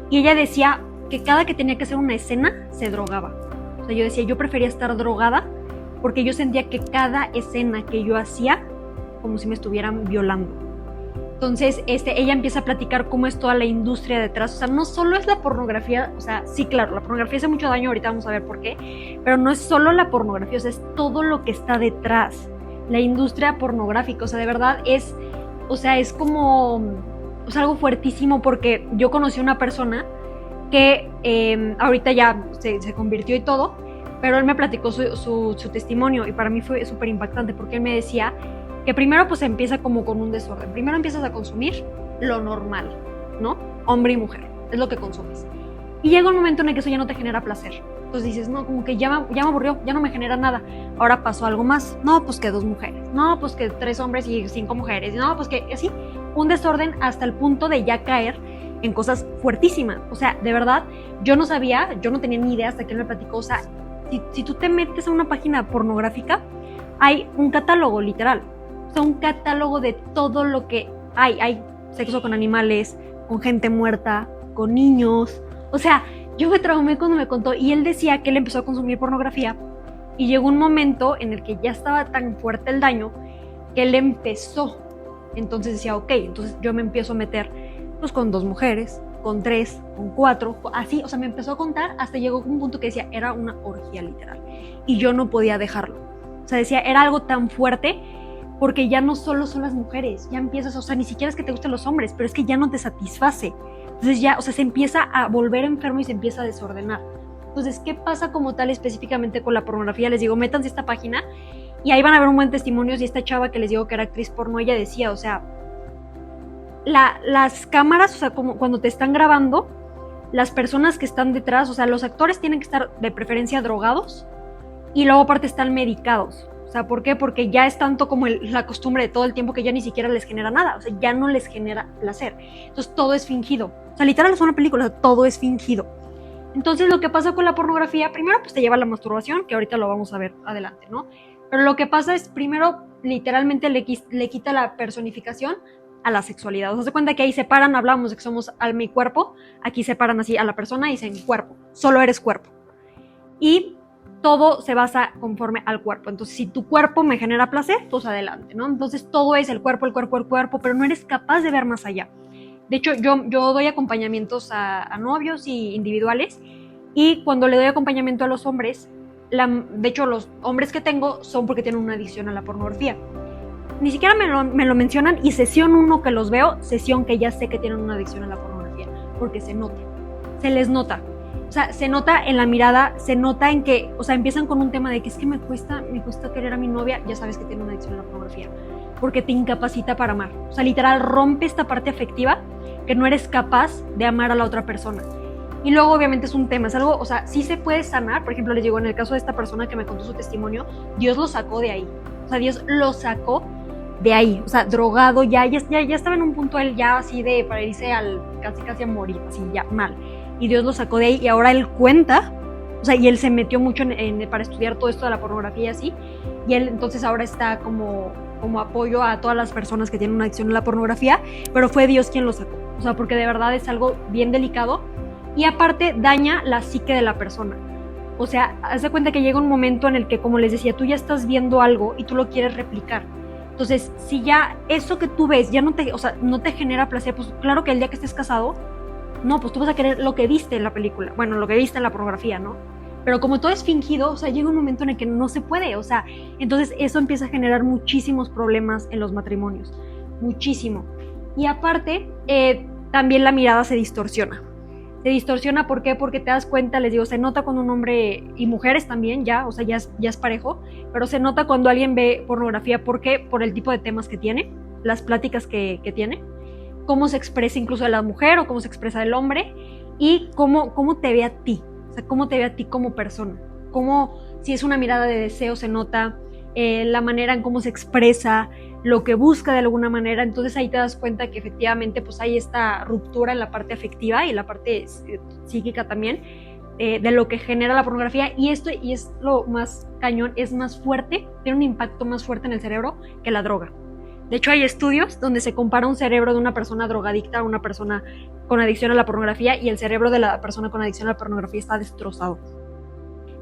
y ella decía que cada que tenía que hacer una escena se drogaba. O sea, yo decía, yo prefería estar drogada porque yo sentía que cada escena que yo hacía como si me estuvieran violando. Entonces, ella empieza a platicar cómo es toda la industria detrás. O sea, no solo es la pornografía, o sea, sí, claro, la pornografía hace mucho daño, ahorita vamos a ver por qué, pero no es solo la pornografía, o sea, es todo lo que está detrás. La industria pornográfica, o sea, de verdad es, o sea, es como, o sea, algo fuertísimo, porque yo conocí a una persona que ahorita ya se convirtió y todo, pero él me platicó su testimonio, y para mí fue súper impactante, porque él me decía que primero pues empieza como con un desorden. Primero empiezas a consumir lo normal, ¿no? Hombre y mujer, es lo que consumes. Y llega un momento en el que eso ya no te genera placer. Entonces dices, no, como que ya me aburrió, ya no me genera nada. Ahora pasó algo más. No, pues que 2 mujeres. No, pues que 3 hombres y 5 mujeres. No, pues que así, un desorden hasta el punto de ya caer en cosas fuertísimas. O sea, de verdad, yo no sabía, yo no tenía ni idea hasta que él me platicó. O sea, si tú te metes a una página pornográfica, hay un catálogo literal. O sea, un catálogo de todo lo que hay. Hay sexo con animales, con gente muerta, con niños. O sea, yo me traumé cuando me contó, y él decía que él empezó a consumir pornografía y llegó un momento en el que ya estaba tan fuerte el daño que él empezó. Entonces decía, ok, entonces yo me empiezo a meter pues con 2 mujeres, con 3, con 4, así, o sea, me empezó a contar hasta llegó a un punto que decía, era una orgía literal, y yo no podía dejarlo. O sea, decía, era algo tan fuerte, porque ya no solo son las mujeres, ya empiezas, o sea, ni siquiera es que te gusten los hombres, pero es que ya no te satisface. Entonces ya, o sea, se empieza a volver enfermo y se empieza a desordenar. Entonces, ¿qué pasa como tal específicamente con la pornografía? Les digo, métanse a esta página y ahí van a ver un buen testimonios, y esta chava que les digo que era actriz porno, ella decía, o sea, las cámaras, o sea, como cuando te están grabando, las personas que están detrás, o sea, los actores tienen que estar de preferencia drogados, y luego aparte están medicados. O sea, ¿por qué? Porque ya es tanto como la costumbre de todo el tiempo que ya ni siquiera les genera nada. O sea, ya no les genera placer. Entonces todo es fingido. O sea, literal es una película, o sea, todo es fingido. Entonces lo que pasa con la pornografía, primero pues te lleva a la masturbación, que ahorita lo vamos a ver adelante, ¿no? Pero lo que pasa es, primero, literalmente le quita la personificación a la sexualidad. O sea, se cuenta que ahí separan, hablamos de que somos alma y cuerpo, aquí separan así a la persona y dicen cuerpo, solo eres cuerpo. Y todo se basa conforme al cuerpo. Entonces, si tu cuerpo me genera placer, pues adelante, ¿no? Entonces, todo es el cuerpo, pero no eres capaz de ver más allá. De hecho, yo doy acompañamientos a novios y individuales, y cuando le doy acompañamiento a los hombres, de hecho, los hombres que tengo son porque tienen una adicción a la pornografía. Ni siquiera me lo mencionan, y sesión 1 que los veo, sesión que ya sé que tienen una adicción a la pornografía, porque se nota, se les nota. O sea, se nota en la mirada, se nota en que, o sea, empiezan con un tema de que es que me cuesta querer a mi novia, ya sabes que tiene una adicción a la pornografía, porque te incapacita para amar. O sea, literal, rompe esta parte afectiva que no eres capaz de amar a la otra persona. Y luego, obviamente, es un tema, es algo, o sea, sí se puede sanar. Por ejemplo, les digo, en el caso de esta persona que me contó su testimonio, Dios lo sacó de ahí. O sea, Dios lo sacó de ahí, o sea, drogado, ya estaba en un punto él ya así de para irse casi a morir, así ya mal. Y Dios lo sacó de ahí, y ahora él cuenta, o sea, y él se metió mucho para estudiar todo esto de la pornografía y así, y él entonces ahora está como apoyo a todas las personas que tienen una adicción a la pornografía, pero fue Dios quien lo sacó, o sea, porque de verdad es algo bien delicado, y aparte daña la psique de la persona. O sea, haz de cuenta que llega un momento en el que, como les decía, tú ya estás viendo algo y tú lo quieres replicar. Entonces, si ya eso que tú ves ya no te genera placer, pues claro que el día que estés casado, no, pues tú vas a querer lo que viste en la película, bueno, lo que viste en la pornografía, ¿no? Pero como todo es fingido, o sea, llega un momento en el que no se puede, o sea, entonces eso empieza a generar muchísimos problemas en los matrimonios, muchísimo. Y aparte, también la mirada se distorsiona. Se distorsiona, ¿por qué? Porque te das cuenta, les digo, se nota cuando un hombre, y mujeres también ya, o sea, ya es parejo, pero se nota cuando alguien ve pornografía, ¿por qué? Por el tipo de temas que tiene, las pláticas que tiene. cómo se expresa incluso de la mujer o cómo se expresa del hombre y cómo te ve a ti, o sea, cómo te ve a ti como persona, cómo, si es una mirada de deseo se nota, la manera en cómo se expresa, lo que busca de alguna manera. Entonces ahí te das cuenta que efectivamente pues hay esta ruptura en la parte afectiva y la parte psíquica también, de lo que genera la pornografía, y esto, y es lo más cañón, es más fuerte, tiene un impacto más fuerte en el cerebro que la droga. De hecho hay estudios donde se compara un cerebro de una persona drogadicta a una persona con adicción a la pornografía, y el cerebro de la persona con adicción a la pornografía está destrozado.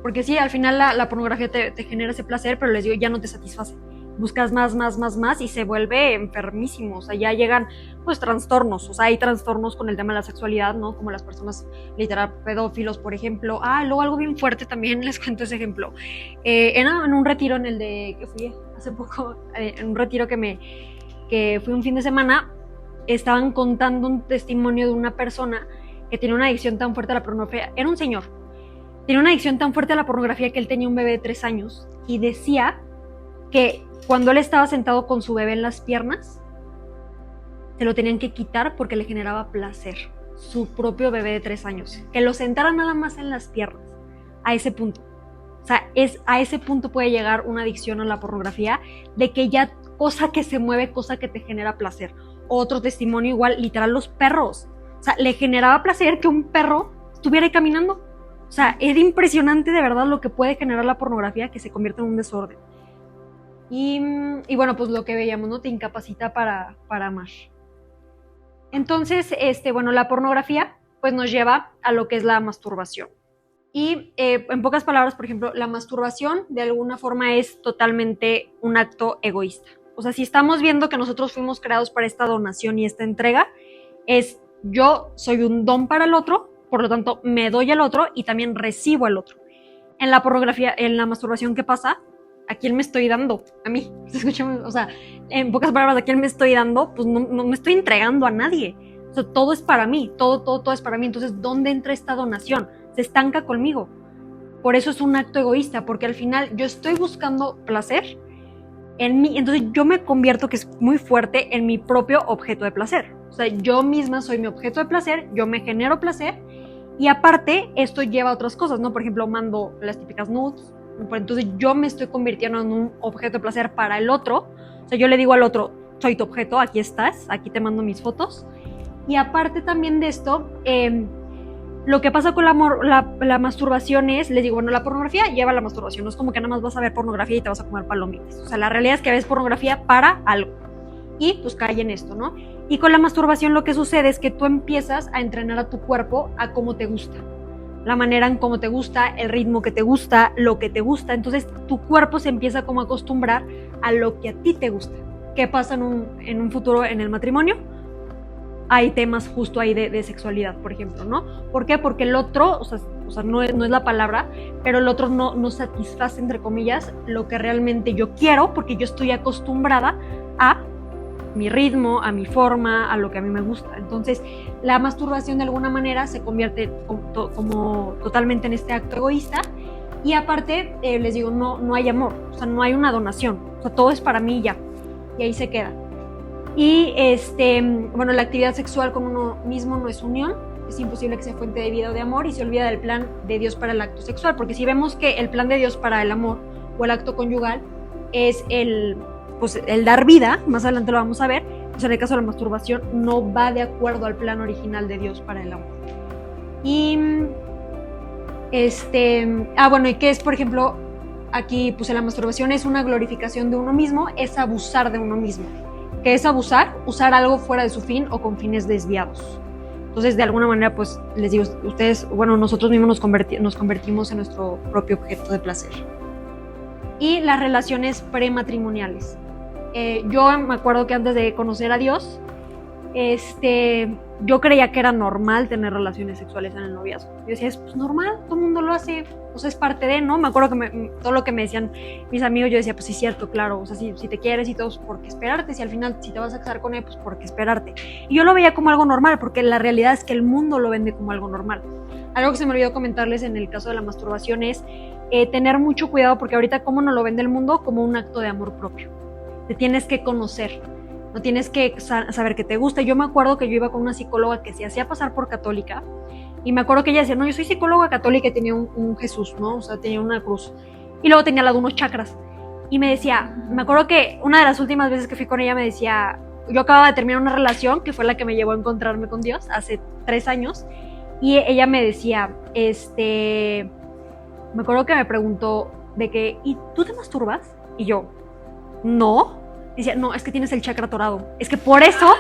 Porque sí, al final la pornografía te genera ese placer, pero les digo, ya no te satisface. Buscas más y se vuelve enfermísimo. O sea, ya llegan pues trastornos. O sea, hay trastornos con el tema de la sexualidad, ¿no? Como las personas literal pedófilos, por ejemplo. Luego algo bien fuerte también, les cuento ese ejemplo. En un retiro en el de que fui hace poco, en un retiro que fui un fin de semana, estaban contando un testimonio de una persona que tiene una adicción tan fuerte a la pornografía. Era un señor. Tiene una adicción tan fuerte a la pornografía que él tenía un bebé de 3 años y decía que cuando él estaba sentado con su bebé en las piernas, se lo tenían que quitar porque le generaba placer. Su propio bebé de 3 años. Que lo sentara nada más en las piernas. A ese punto. O sea, a ese punto puede llegar una adicción a la pornografía, de que ya cosa que se mueve, cosa que te genera placer. Otro testimonio igual, literal, los perros. O sea, le generaba placer que un perro estuviera ahí caminando. O sea, es impresionante de verdad lo que puede generar la pornografía, que se convierte en un desorden. Y bueno, pues lo que veíamos, ¿no? Te incapacita para amar. Entonces, bueno, la pornografía pues nos lleva a lo que es la masturbación. Y en pocas palabras, por ejemplo, la masturbación de alguna forma es totalmente un acto egoísta. O sea, si estamos viendo que nosotros fuimos creados para esta donación y esta entrega, es yo soy un don para el otro, por lo tanto me doy al otro y también recibo al otro. En la pornografía, en la masturbación, ¿qué pasa? ¿A quién me estoy dando? A mí. O sea, en pocas palabras, ¿a quién me estoy dando? Pues no me estoy entregando a nadie. O sea, todo es para mí, todo es para mí. Entonces, ¿dónde entra esta donación? Se estanca conmigo. Por eso es un acto egoísta, porque al final yo estoy buscando placer en mí, entonces yo me convierto, que es muy fuerte, en mi propio objeto de placer. O sea, yo misma soy mi objeto de placer, yo me genero placer, y aparte esto lleva a otras cosas, ¿no? Por ejemplo, mando las típicas nudes. Entonces yo me estoy convirtiendo en un objeto de placer para el otro. O sea, yo le digo al otro, soy tu objeto, aquí estás, aquí te mando mis fotos. Y aparte también de esto, lo que pasa con la masturbación es, les digo, bueno, la pornografía lleva a la masturbación. No es como que nada más vas a ver pornografía y te vas a comer palomitas. O sea, la realidad es que ves pornografía para algo. Y pues cae en esto, ¿no? Y con la masturbación lo que sucede es que tú empiezas a entrenar a tu cuerpo a cómo te gusta. La manera en cómo te gusta, el ritmo que te gusta, lo que te gusta. Entonces tu cuerpo se empieza como a acostumbrar a lo que a ti te gusta. ¿Qué pasa en un futuro en el matrimonio? Hay temas justo ahí de sexualidad, por ejemplo, ¿no? ¿Por qué? Porque el otro, o sea no es la palabra, pero el otro no satisface, entre comillas, lo que realmente yo quiero, porque yo estoy acostumbrada a mi ritmo, a mi forma, a lo que a mí me gusta. Entonces, la masturbación de alguna manera se convierte como totalmente en este acto egoísta, y aparte, les digo, no hay amor, o sea, no hay una donación, o sea, todo es para mí ya, y ahí se queda. Y bueno, la actividad sexual con uno mismo no es unión, es imposible que sea fuente de vida o de amor, y se olvida del plan de Dios para el acto sexual, porque si vemos que el plan de Dios para el amor o el acto conyugal es el dar vida, más adelante lo vamos a ver, pues en el caso de la masturbación no va de acuerdo al plan original de Dios para el amor. Y bueno, ¿y qué es, por ejemplo, aquí pues en la masturbación es una glorificación de uno mismo, es abusar de uno mismo? ¿Qué es abusar? Usar algo fuera de su fin o con fines desviados. Entonces, de alguna manera, pues les digo, ustedes, bueno, nosotros mismos nos convertimos en nuestro propio objeto de placer. Y las relaciones prematrimoniales. Yo me acuerdo que antes de conocer a Dios, yo creía que era normal tener relaciones sexuales en el noviazgo. Yo decía, es pues normal, todo el mundo lo hace, o sea, es parte de, ¿no? Me acuerdo que todo lo que me decían mis amigos, yo decía, pues sí, es cierto, claro, o sea, si te quieres y todo, ¿por qué esperarte? Si al final, si te vas a casar con él, pues ¿por qué esperarte? Y yo lo veía como algo normal, porque la realidad es que el mundo lo vende como algo normal. Algo que se me olvidó comentarles en el caso de la masturbación es tener mucho cuidado, porque ahorita cómo nos lo vende el mundo, como un acto de amor propio. Te tienes que conocer. no tienes que saber que te gusta. Yo me acuerdo que yo iba con una psicóloga que se hacía pasar por católica, y me acuerdo que ella decía, no, yo soy psicóloga católica, y tenía un Jesús, ¿no? O sea, tenía una cruz, y luego tenía al lado unos chakras, y me decía, me acuerdo que una de las últimas veces que fui con ella me decía, yo acababa de terminar una relación que fue la que me llevó a encontrarme con Dios hace 3 años, y ella me decía, me acuerdo que me preguntó de que, ¿y tú te masturbas? Y yo, no. Decía, no, es que tienes el chakra atorado. Es que por eso,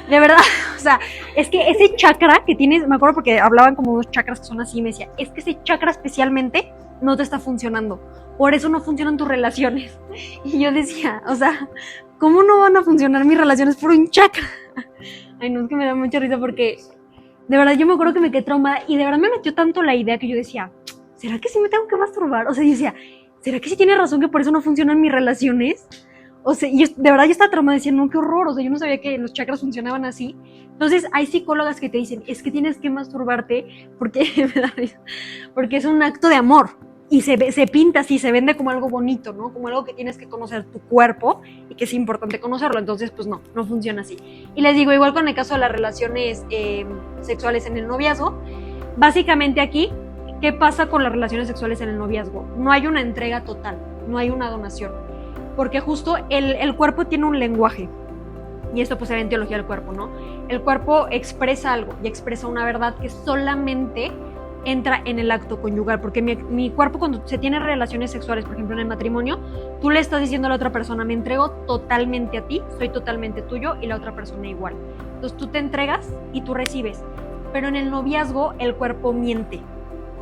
de verdad, o sea, es que ese chakra que tienes, me acuerdo porque hablaban como unos chakras que son así, y me decía, es que ese chakra especialmente no te está funcionando. Por eso no funcionan tus relaciones. Y yo decía, o sea, ¿cómo no van a funcionar mis relaciones por un chakra? Ay, no, es que me da mucha risa porque, de verdad, yo me acuerdo que me quedé traumada y de verdad me metió tanto la idea que yo decía, ¿será que sí me tengo que masturbar? O sea, yo decía, ¿será que sí tiene razón que por eso no funcionan mis relaciones? O sea, y de verdad yo estaba traumada diciendo, no, qué horror, o sea, yo no sabía que los chakras funcionaban así. Entonces hay psicólogas que te dicen, es que tienes que masturbarte porque, porque es un acto de amor. Y se pinta así, se vende como algo bonito, ¿no? Como algo que tienes que conocer tu cuerpo y que es importante conocerlo. Entonces, pues no funciona así. Y les digo, igual con el caso de las relaciones sexuales en el noviazgo, básicamente aquí, ¿qué pasa con las relaciones sexuales en el noviazgo? No hay una entrega total, no hay una donación. Porque justo el cuerpo tiene un lenguaje. Y esto pues se ve en teología del cuerpo, ¿no? El cuerpo expresa algo y expresa una verdad que solamente entra en el acto conyugal, porque mi cuerpo, cuando se tiene relaciones sexuales, por ejemplo en el matrimonio, tú le estás diciendo a la otra persona, me entrego totalmente a ti, soy totalmente tuyo, y la otra persona igual. Entonces tú te entregas y tú recibes, pero en el noviazgo el cuerpo miente,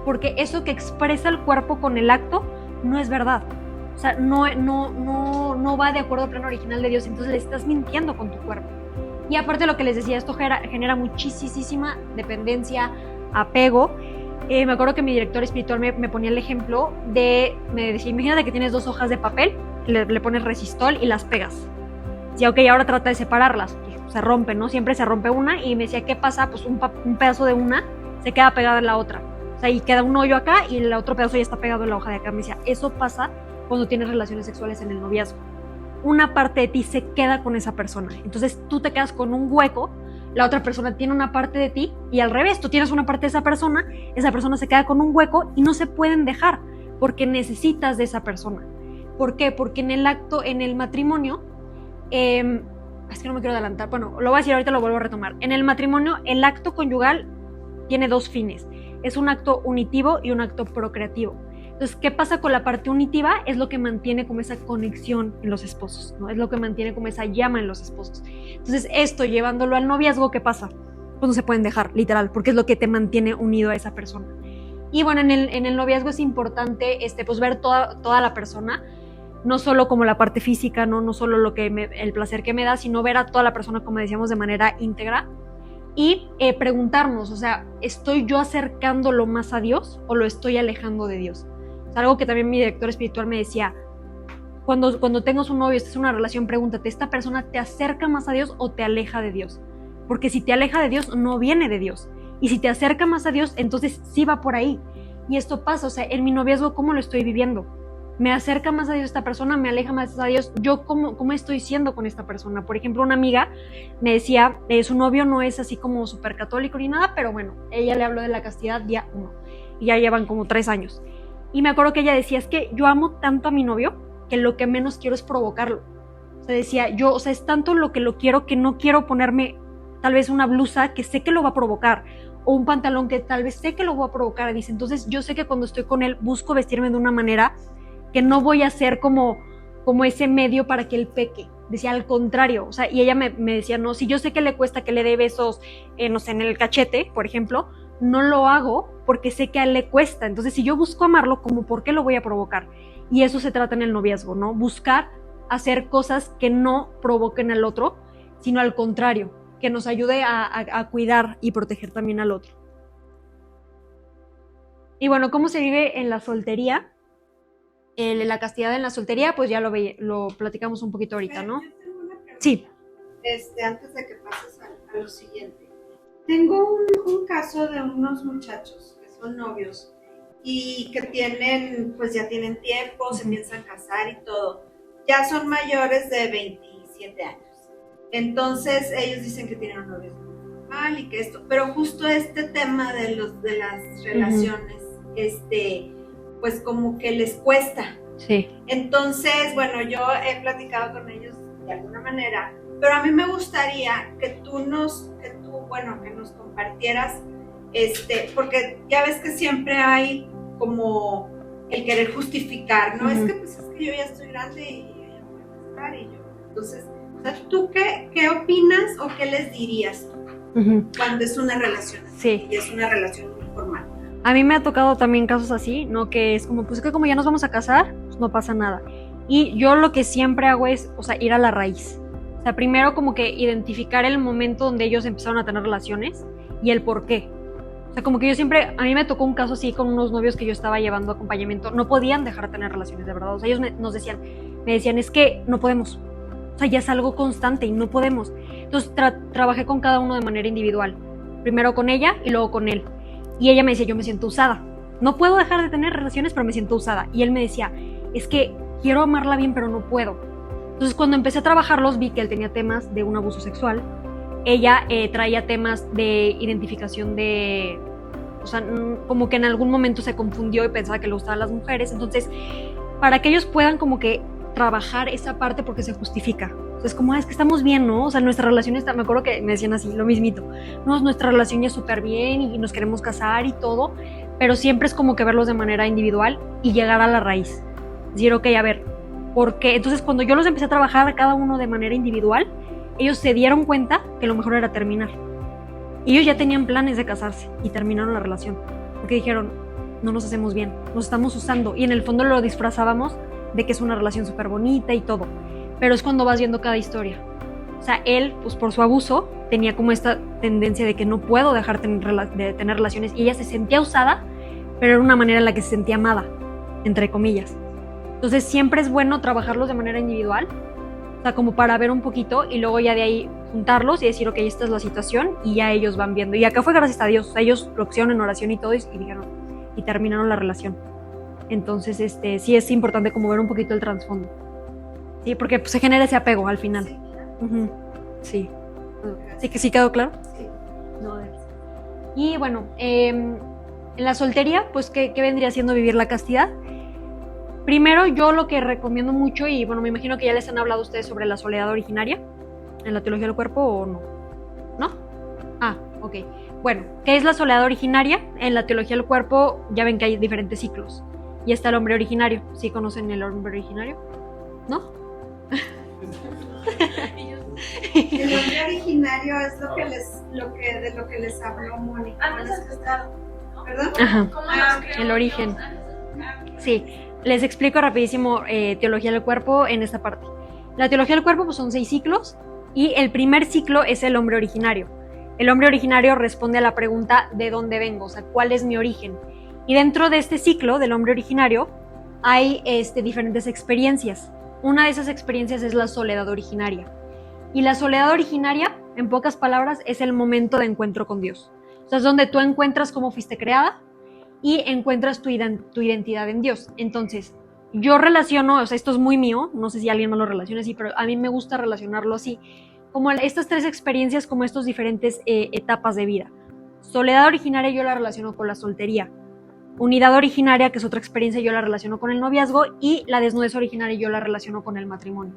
porque eso que expresa el cuerpo con el acto no es verdad. O sea, no va de acuerdo al plan original de Dios, entonces le estás mintiendo con tu cuerpo. Y aparte de lo que les decía, esto genera muchísima dependencia, apego. Me acuerdo que mi director espiritual me ponía el ejemplo me decía, imagínate que tienes 2 hojas de papel, le pones resistol y las pegas. Decía, ok, ahora trata de separarlas, pues se rompen, ¿no? Siempre se rompe una, y me decía, ¿qué pasa? Pues un pedazo de una se queda pegado en la otra. O sea, y queda un hoyo acá y el otro pedazo ya está pegado en la hoja de acá. Me decía, eso pasa cuando tienes relaciones sexuales en el noviazgo. Una parte de ti se queda con esa persona, entonces tú te quedas con un hueco, la otra persona tiene una parte de ti, y al revés, tú tienes una parte de esa persona se queda con un hueco, y no se pueden dejar, porque necesitas de esa persona. ¿Por qué? Porque en el matrimonio, es que no me quiero adelantar, bueno, lo voy a decir ahorita, lo vuelvo a retomar. En el matrimonio, el acto conyugal tiene 2 fines, es un acto unitivo y un acto procreativo. Entonces, ¿qué pasa con la parte unitiva? Es lo que mantiene como esa conexión en los esposos, ¿no? Es lo que mantiene como esa llama en los esposos. Entonces, esto llevándolo al noviazgo, ¿qué pasa? Pues no se pueden dejar, literal, porque es lo que te mantiene unido a esa persona. Y bueno, en el noviazgo es importante pues ver toda la persona, no solo como la parte física, no solo el placer que me da, sino ver a toda la persona, como decíamos, de manera íntegra. Y preguntarnos, o sea, ¿estoy yo acercándolo más a Dios o lo estoy alejando de Dios? Es algo que también mi director espiritual me decía, cuando tengas un novio, estés en una relación, pregúntate, ¿esta persona te acerca más a Dios o te aleja de Dios? Porque si te aleja de Dios, no viene de Dios. Y si te acerca más a Dios, entonces sí va por ahí. Y esto pasa, o sea, en mi noviazgo, ¿cómo lo estoy viviendo? ¿Me acerca más a Dios esta persona? ¿Me aleja más a Dios? ¿Yo cómo estoy siendo con esta persona? Por ejemplo, una amiga me decía, su novio no es así como súper católico ni nada, pero bueno, ella le habló de la castidad día 1. Y ya llevan como 3 años. Y me acuerdo que ella decía, es que yo amo tanto a mi novio que lo que menos quiero es provocarlo. O sea, decía, es tanto lo que lo quiero que no quiero ponerme tal vez una blusa que sé que lo va a provocar, o un pantalón que tal vez sé que lo va a provocar. Dice, entonces yo sé que cuando estoy con él busco vestirme de una manera que no voy a ser como ese medio para que él peque. Decía, al contrario, o sea, y ella me decía, no, si yo sé que le cuesta que le dé besos, no sé, en el cachete, por ejemplo, no lo hago porque sé que a él le cuesta. Entonces, si yo busco amarlo, ¿cómo por qué lo voy a provocar? Y eso se trata en el noviazgo, ¿no? Buscar hacer cosas que no provoquen al otro, sino al contrario, que nos ayude a cuidar y proteger también al otro. Y bueno, ¿cómo se vive en la soltería? La castidad en la soltería, pues ya lo platicamos un poquito ahorita, ¿no? Yo tengo una pregunta. Sí. Antes de que pases a lo siguiente. Tengo un caso de unos muchachos que son novios y que ya tienen tiempo, se piensan casar y todo. Ya son mayores de 27 años. Entonces ellos dicen que tienen un novio mal y que esto, pero justo este tema de las relaciones, pues como que les cuesta. Sí. Entonces, bueno, yo he platicado con ellos de alguna manera, pero a mí me gustaría que que nos compartieras, porque ya ves que siempre hay como el querer justificar, ¿no? Es que pues es que yo ya estoy grande y yo ya no voy a estar y yo. Entonces, o sea, ¿tú qué opinas o qué les dirías cuando es una relación así, y es una relación muy formal? A mí me ha tocado también casos así, ¿no? Que es como, pues es que como ya nos vamos a casar, pues no pasa nada. Y yo lo que siempre hago es, o sea, ir a la raíz. O sea, primero como que identificar el momento donde ellos empezaron a tener relaciones y el por qué. O sea, como que yo siempre, a mí me tocó un caso así con unos novios que yo estaba llevando acompañamiento, no podían dejar de tener relaciones, de verdad. O sea, ellos me decían, es que no podemos. O sea, ya es algo constante y no podemos. Entonces trabajé con cada uno de manera individual. Primero con ella y luego con él. Y ella me decía, yo me siento usada. No puedo dejar de tener relaciones, pero me siento usada. Y él me decía, es que quiero amarla bien, pero no puedo. Entonces, cuando empecé a trabajarlos, vi que él tenía temas de un abuso sexual. Ella traía temas de identificación de... O sea, como que en algún momento se confundió y pensaba que le gustaban las mujeres. Entonces, para que ellos puedan como que trabajar esa parte porque se justifica. O sea, es como, es que estamos bien, ¿no? O sea, nuestra relación está... Me acuerdo que me decían así, lo mismito. No, nuestra relación ya es súper bien y nos queremos casar y todo, pero siempre es como que verlos de manera individual y llegar a la raíz. Decir, ok, a ver, ¿por qué? Entonces, cuando yo los empecé a trabajar a cada uno de manera individual, ellos se dieron cuenta que lo mejor era terminar. Y ellos ya tenían planes de casarse y terminaron la relación. Porque dijeron, no nos hacemos bien, nos estamos usando. Y en el fondo lo disfrazábamos de que es una relación súper bonita y todo. Pero es cuando vas viendo cada historia. O sea, él, pues por su abuso, tenía como esta tendencia de que no puedo dejar de tener relaciones. Y ella se sentía usada, pero era una manera en la que se sentía amada, entre comillas. Entonces siempre es bueno trabajarlos de manera individual, o sea, como para ver un poquito y luego ya de ahí juntarlos y decir, ok, esta es la situación y ya ellos van viendo. Y acá fue gracias a Dios, o sea, ellos lo pusieron en oración y todo y dijeron, y terminaron la relación. Entonces, sí es importante como ver un poquito el trasfondo. Sí, porque pues, se genera ese apego al final. Sí. Sí, que sí quedó claro. Sí. No, y bueno, en la soltería, pues, ¿qué vendría siendo vivir la castidad? Primero, yo lo que recomiendo mucho, y bueno, me imagino que ya les han hablado ustedes sobre la soledad originaria en la teología del cuerpo, ¿o no? ¿No? Ah, ok. Bueno, ¿qué es la soledad originaria? En la teología del cuerpo ya ven que hay diferentes ciclos. Y está el hombre originario. ¿Sí conocen el hombre originario? ¿No? El hombre originario es de lo que les habló Mónica. ¿Perdón? Ajá. El origen. Sí. Les explico rapidísimo teología del cuerpo en esta parte. La teología del cuerpo pues, son 6 ciclos y el primer ciclo es el hombre originario. El hombre originario responde a la pregunta ¿de dónde vengo? O sea, ¿cuál es mi origen? Y dentro de este ciclo del hombre originario hay diferentes experiencias. Una de esas experiencias es la soledad originaria. Y la soledad originaria, en pocas palabras, es el momento de encuentro con Dios. O sea, es donde tú encuentras cómo fuiste creada y encuentras tu identidad en Dios. Entonces, yo relaciono, o sea, esto es muy mío, no sé si alguien más lo relaciona así, pero a mí me gusta relacionarlo así, como estas 3 experiencias, como estos diferentes etapas de vida. Soledad originaria yo la relaciono con la soltería. Unidad originaria, que es otra experiencia, yo la relaciono con el noviazgo, y la desnudez originaria yo la relaciono con el matrimonio.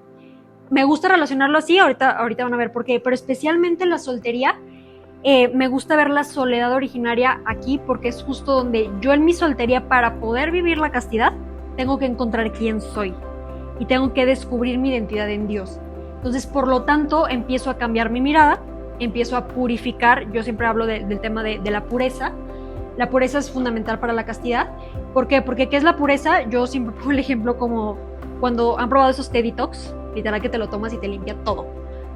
Me gusta relacionarlo así, ahorita van a ver por qué, pero especialmente la soltería, me gusta ver la soledad originaria aquí porque es justo donde yo en mi soltería, para poder vivir la castidad, tengo que encontrar quién soy y tengo que descubrir mi identidad en Dios. Entonces, por lo tanto, empiezo a cambiar mi mirada, empiezo a purificar. Yo siempre hablo del tema de la pureza. La pureza es fundamental para la castidad. ¿Por qué? Porque ¿qué es la pureza? Yo siempre pongo el ejemplo como cuando han probado esos té detox, literal que te lo tomas y te limpia todo.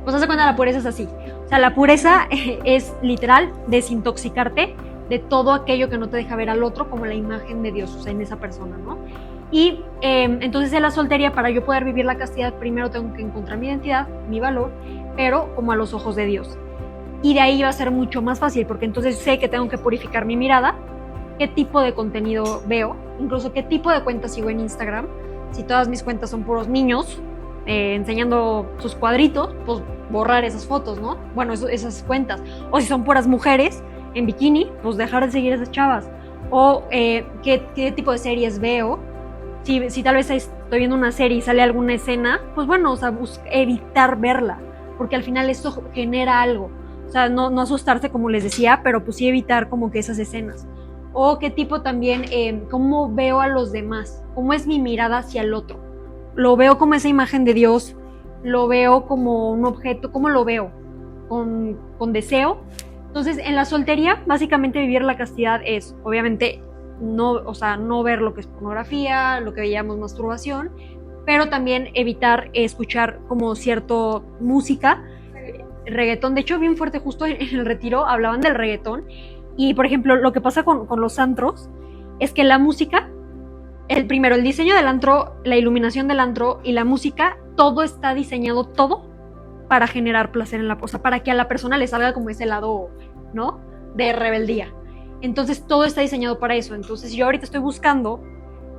Pues hace cuenta, la pureza es así. O sea, la pureza es literal desintoxicarte de todo aquello que no te deja ver al otro como la imagen de Dios, o sea, en esa persona, ¿no? Y entonces en la soltería, para yo poder vivir la castidad, primero tengo que encontrar mi identidad, mi valor, pero como a los ojos de Dios. Y de ahí va a ser mucho más fácil, porque entonces sé que tengo que purificar mi mirada, qué tipo de contenido veo, incluso qué tipo de cuentas sigo en Instagram. Si todas mis cuentas son puros niños, enseñando sus cuadritos, pues borrar esas fotos, ¿no? Bueno, esas cuentas. O si son puras mujeres en bikini, pues dejar de seguir a esas chavas. O qué tipo de series veo. Si tal vez estoy viendo una serie y sale alguna escena, pues bueno, o sea, evitar verla, porque al final esto genera algo. O sea, no asustarse como les decía, pero pues sí evitar como que esas escenas. O qué tipo también, cómo veo a los demás, cómo es mi mirada hacia el otro. Lo veo como esa imagen de Dios, lo veo como un objeto, ¿cómo lo veo? Con deseo. Entonces, en la soltería, básicamente vivir la castidad es, obviamente, no ver lo que es pornografía, lo que veíamos masturbación, pero también evitar escuchar como cierto música, reggaetón. De hecho, bien fuerte, justo en el retiro hablaban del reggaetón. Y, por ejemplo, lo que pasa con los antros es que la música, el diseño del antro, la iluminación del antro y la música, todo está diseñado, todo para generar placer en o sea, para que a la persona le salga como ese lado, ¿no? De rebeldía. Entonces, todo está diseñado para eso. Entonces, yo ahorita estoy buscando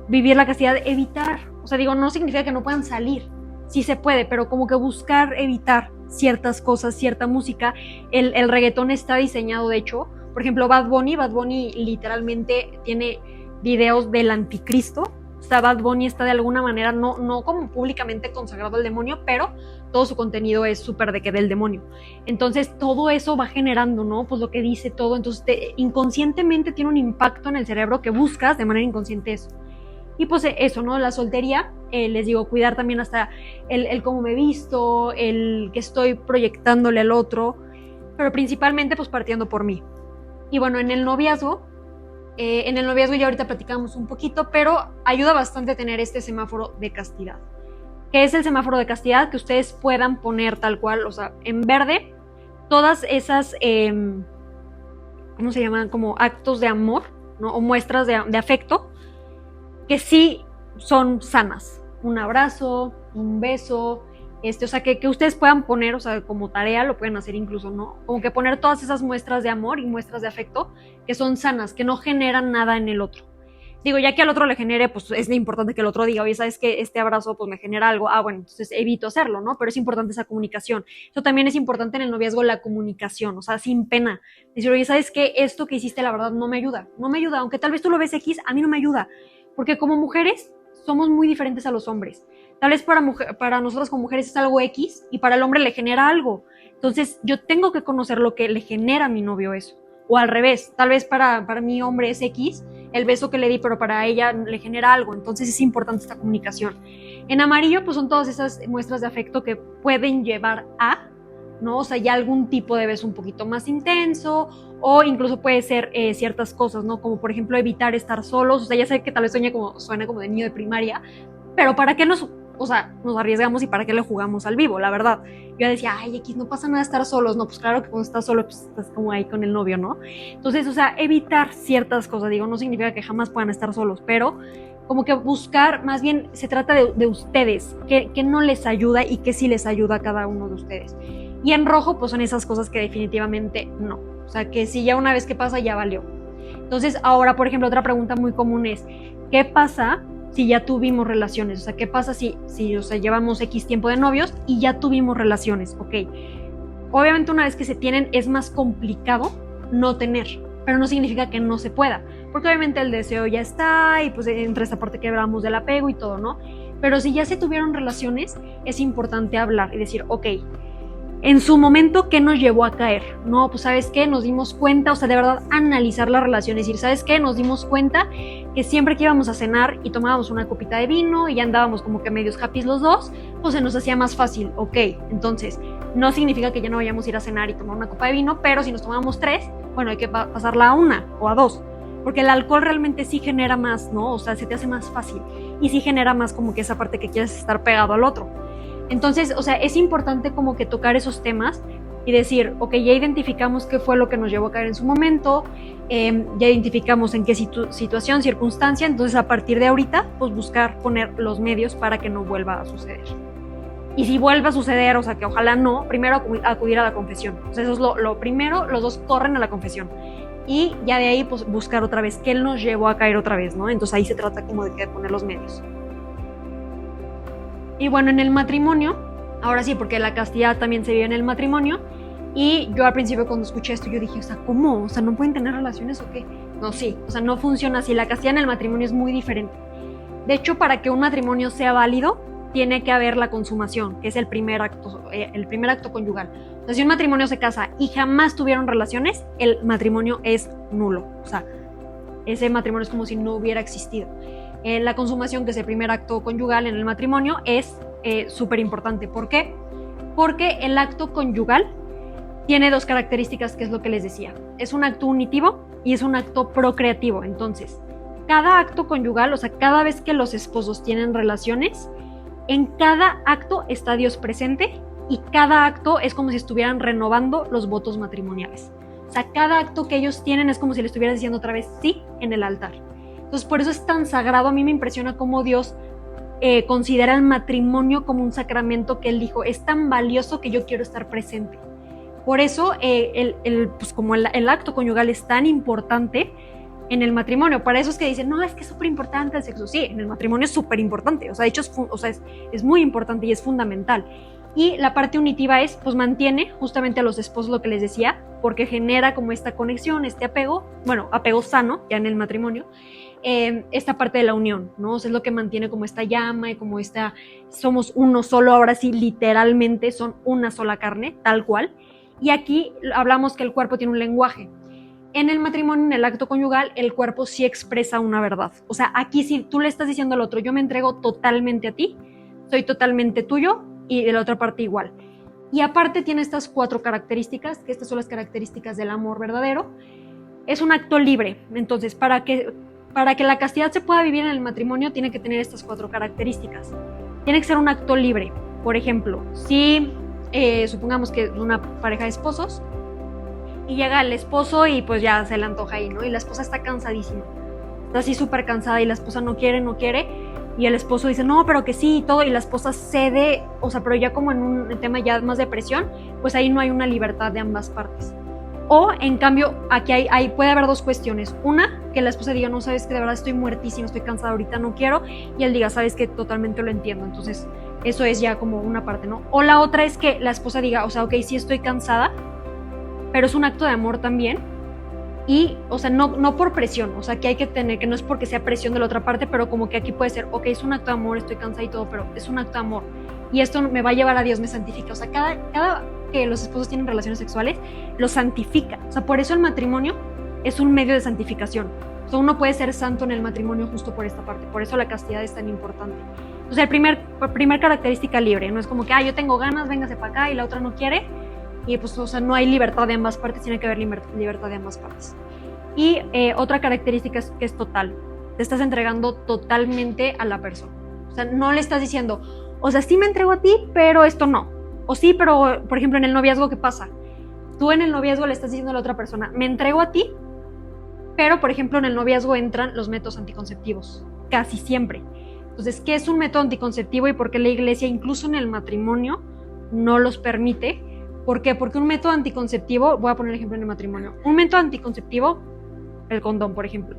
vivir la castidad, evitar. O sea, digo, no significa que no puedan salir. Sí se puede, pero como que buscar evitar ciertas cosas, cierta música. El reggaetón está diseñado, de hecho. Por ejemplo, Bad Bunny literalmente tiene videos del anticristo. O sea, Bad Bunny está de alguna manera, no como públicamente consagrado al demonio, pero todo su contenido es súper del demonio. Entonces, todo eso va generando, ¿no? Pues lo que dice todo. Entonces, inconscientemente tiene un impacto en el cerebro que buscas de manera inconsciente eso. Y pues eso, ¿no? La soltería, les digo, cuidar también hasta el cómo me he visto, el que estoy proyectándole al otro, pero principalmente pues partiendo por mí. Y bueno, en el noviazgo ya ahorita platicamos un poquito, pero ayuda bastante tener este semáforo de castidad. ¿Qué es el semáforo de castidad? Que ustedes puedan poner tal cual, o sea, en verde, todas esas, ¿cómo se llaman? Como actos de amor, ¿no? O muestras de afecto, que sí son sanas. Un abrazo, un beso, o sea, que ustedes puedan poner, o sea, como tarea, lo pueden hacer incluso, ¿no? Como que poner todas esas muestras de amor y muestras de afecto que son sanas, que no generan nada en el otro. Digo, ya que al otro le genere, pues es importante que el otro diga, oye, ¿sabes qué? Este abrazo pues me genera algo. Bueno, entonces evito hacerlo, ¿no? Pero es importante esa comunicación. Eso también es importante en el noviazgo, la comunicación, o sea, sin pena. Decir, oye, ¿sabes qué? Esto que hiciste, la verdad, no me ayuda. No me ayuda, aunque tal vez tú lo ves X, a mí no me ayuda. Porque como mujeres somos muy diferentes a los hombres. Tal vez para nosotras como mujeres es algo X y para el hombre le genera algo. Entonces yo tengo que conocer lo que le genera a mi novio eso. O al revés, tal vez para mi hombre es X el beso que le di, pero para ella le genera algo. Entonces es importante esta comunicación. En amarillo pues son todas esas muestras de afecto que pueden llevar a, ¿no? O sea, ya algún tipo de beso un poquito más intenso, o incluso puede ser ciertas cosas, ¿no? Como por ejemplo evitar estar solos. O sea, ya sé que tal vez suena como de niño de primaria, pero ¿para qué nos arriesgamos y para qué le jugamos al vivo? La verdad, yo decía, ay, X, no pasa nada estar solos. No, pues claro que cuando estás solo, pues estás como ahí con el novio, ¿no? Entonces, o sea, evitar ciertas cosas, digo, no significa que jamás puedan estar solos, pero como que buscar, más bien se trata de ustedes, que no les ayuda y que sí les ayuda a cada uno de ustedes. Y en rojo, pues son esas cosas que definitivamente no. O sea, que si ya una vez que pasa, ya valió. Entonces, ahora, por ejemplo, otra pregunta muy común es, ¿qué pasa si ya tuvimos relaciones? O sea, ¿qué pasa si o sea, llevamos X tiempo de novios y ya tuvimos relaciones? Ok. Obviamente, una vez que se tienen, es más complicado no tener, pero no significa que no se pueda. Porque obviamente el deseo ya está y pues entra esta parte que hablamos del apego y todo, ¿no? Pero si ya se tuvieron relaciones, es importante hablar y decir, ok, en su momento, ¿qué nos llevó a caer? No, pues ¿sabes qué? Nos dimos cuenta, o sea, de verdad analizar la relación, decir, ¿sabes qué? Nos dimos cuenta que siempre que íbamos a cenar y tomábamos una copita de vino y ya andábamos como que medios happy los dos, pues se nos hacía más fácil. Ok, entonces, no significa que ya no vayamos a ir a cenar y tomar una copa de vino, pero si nos tomamos 3, bueno, hay que pasarla a 1 o a 2, porque el alcohol realmente sí genera más, ¿no? O sea, se te hace más fácil y sí genera más como que esa parte que quieres estar pegado al otro. Entonces, o sea, es importante como que tocar esos temas y decir, ok, ya identificamos qué fue lo que nos llevó a caer en su momento, ya identificamos en qué situación, circunstancia, entonces a partir de ahorita, pues buscar poner los medios para que no vuelva a suceder. Y si vuelve a suceder, o sea, que ojalá no, primero acudir a la confesión. O sea, eso es lo primero, los dos corren a la confesión. Y ya de ahí, pues buscar otra vez qué nos llevó a caer otra vez, ¿no? Entonces ahí se trata como de poner los medios. Y bueno, en el matrimonio, ahora sí, porque la castidad también se vive en el matrimonio, y yo al principio cuando escuché esto yo dije, o sea, ¿cómo? O sea, ¿no pueden tener relaciones o qué? No, sí, o sea, no funciona así, la castidad en el matrimonio es muy diferente. De hecho, para que un matrimonio sea válido, tiene que haber la consumación, que es el primer acto conyugal. O sea, si un matrimonio se casa y jamás tuvieron relaciones, el matrimonio es nulo. O sea, ese matrimonio es como si no hubiera existido. La consumación, que es el primer acto conyugal en el matrimonio, es súper importante. ¿Por qué? Porque el acto conyugal tiene dos características, que es lo que les decía. Es un acto unitivo y es un acto procreativo. Entonces, cada acto conyugal, o sea, cada vez que los esposos tienen relaciones, en cada acto está Dios presente y cada acto es como si estuvieran renovando los votos matrimoniales. O sea, cada acto que ellos tienen es como si le estuvieran diciendo otra vez sí en el altar. Entonces, por eso es tan sagrado. A mí me impresiona cómo Dios considera el matrimonio como un sacramento que Él dijo, es tan valioso que yo quiero estar presente. Por eso, pues como el acto conyugal es tan importante en el matrimonio. Para eso es que dicen, no, es que es súper importante el sexo. Sí, en el matrimonio es súper importante. O sea, de hecho, es muy importante y es fundamental. Y la parte unitiva es, pues mantiene justamente a los esposos, lo que les decía, porque genera como esta conexión, este apego, bueno, apego sano ya en el matrimonio, esta parte de la unión, ¿no? O sea, es lo que mantiene como esta llama y como somos uno solo, ahora sí, literalmente son una sola carne, tal cual. Y aquí hablamos que el cuerpo tiene un lenguaje. En el matrimonio, en el acto conyugal, el cuerpo sí expresa una verdad. O sea, aquí si tú le estás diciendo al otro, yo me entrego totalmente a ti, soy totalmente tuyo, y de la otra parte igual. Y aparte tiene estas 4 características, que estas son las características del amor verdadero. Es un acto libre. Entonces, para que la castidad se pueda vivir en el matrimonio, tiene que tener estas 4 características. Tiene que ser un acto libre. Por ejemplo, si supongamos que es una pareja de esposos, y llega el esposo y pues ya se le antoja ahí, ¿no? Y la esposa está cansadísima. Está así súper cansada y la esposa no quiere. Y el esposo dice, no, pero que sí y todo. Y la esposa cede, o sea, pero ya como en un tema ya más de presión, pues ahí no hay una libertad de ambas partes. O, en cambio, aquí puede haber 2 cuestiones. Una, que la esposa diga, no, sabes que de verdad estoy muertísima, estoy cansada, ahorita no quiero. Y él diga, sabes que totalmente lo entiendo. Entonces, eso es ya como una parte, ¿no? O la otra es que la esposa diga, o sea, ok, sí estoy cansada, pero es un acto de amor también. Y, o sea, no por presión, o sea, que hay que tener, que no es porque sea presión de la otra parte, pero como que aquí puede ser, ok, es un acto de amor, estoy cansada y todo, pero es un acto de amor. Y esto me va a llevar a Dios, me santifica. O sea, cada que los esposos tienen relaciones sexuales, los santifica. O sea, por eso el matrimonio es un medio de santificación. O sea, uno puede ser santo en el matrimonio justo por esta parte. Por eso la castidad es tan importante. Entonces, el primer característica libre. No es como que, yo tengo ganas, véngase para acá, y la otra no quiere. Y pues, o sea, no hay libertad de ambas partes, tiene que haber libertad de ambas partes. Y otra característica es que es total. Te estás entregando totalmente a la persona. O sea, no le estás diciendo, o sea, sí me entrego a ti, pero esto no. O sí, pero, por ejemplo, en el noviazgo, ¿qué pasa? Tú en el noviazgo le estás diciendo a la otra persona, me entrego a ti, pero, por ejemplo, en el noviazgo entran los métodos anticonceptivos. Casi siempre. Entonces, ¿qué es un método anticonceptivo y por qué la iglesia, incluso en el matrimonio, no los permite? ¿Por qué? Porque un método anticonceptivo, voy a poner ejemplo en el matrimonio, un método anticonceptivo, el condón, por ejemplo,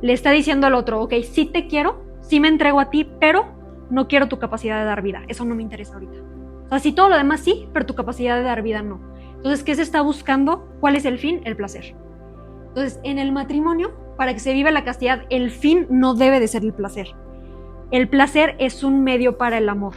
le está diciendo al otro, ok, sí te quiero, sí me entrego a ti, pero no quiero tu capacidad de dar vida, eso no me interesa ahorita. O sea, sí, todo lo demás sí, pero tu capacidad de dar vida no. Entonces, ¿qué se está buscando? ¿Cuál es el fin? El placer. Entonces, en el matrimonio, para que se viva la castidad, el fin no debe de ser el placer. El placer es un medio para el amor,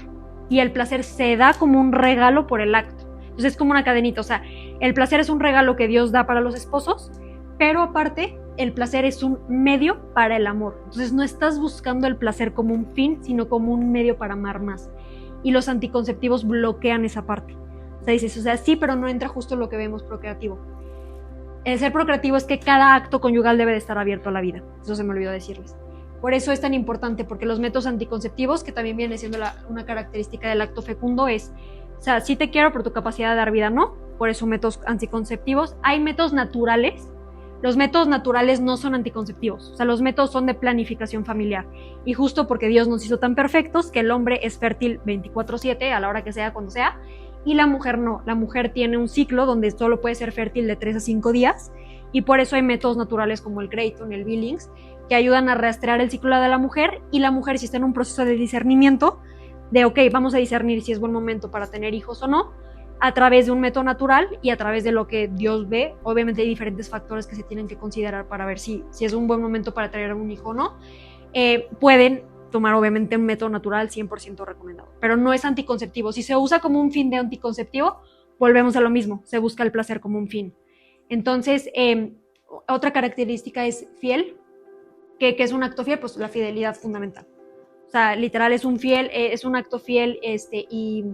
y el placer se da como un regalo por el acto. Entonces es como una cadenita, o sea, el placer es un regalo que Dios da para los esposos, pero aparte el placer es un medio para el amor. Entonces no estás buscando el placer como un fin, sino como un medio para amar más. Y los anticonceptivos bloquean esa parte. O sea, dices, o sea, sí, pero no entra justo lo que vemos procreativo. El ser procreativo es que cada acto conyugal debe de estar abierto a la vida. Eso se me olvidó decirles. Por eso es tan importante, porque los métodos anticonceptivos, que también viene siendo una característica del acto fecundo, es, o sea, sí te quiero, pero tu capacidad de dar vida no. Por eso métodos anticonceptivos. Hay métodos naturales. Los métodos naturales no son anticonceptivos. O sea, los métodos son de planificación familiar. Y justo porque Dios nos hizo tan perfectos que el hombre es fértil 24/7, a la hora que sea, cuando sea, y la mujer no. La mujer tiene un ciclo donde solo puede ser fértil de 3 a 5 días, y por eso hay métodos naturales como el Creighton, el Billings, que ayudan a rastrear el ciclo de la mujer, y la mujer, si está en un proceso de discernimiento, de, ok, vamos a discernir si es buen momento para tener hijos o no, a través de un método natural y a través de lo que Dios ve. Obviamente hay diferentes factores que se tienen que considerar para ver si es un buen momento para tener un hijo o no. Pueden tomar obviamente un método natural 100% recomendado, pero no es anticonceptivo. Si se usa como un fin de anticonceptivo, volvemos a lo mismo, se busca el placer como un fin. Entonces, otra característica es fiel, que es un acto fiel, pues la fidelidad fundamental. O sea, literal es un acto fiel y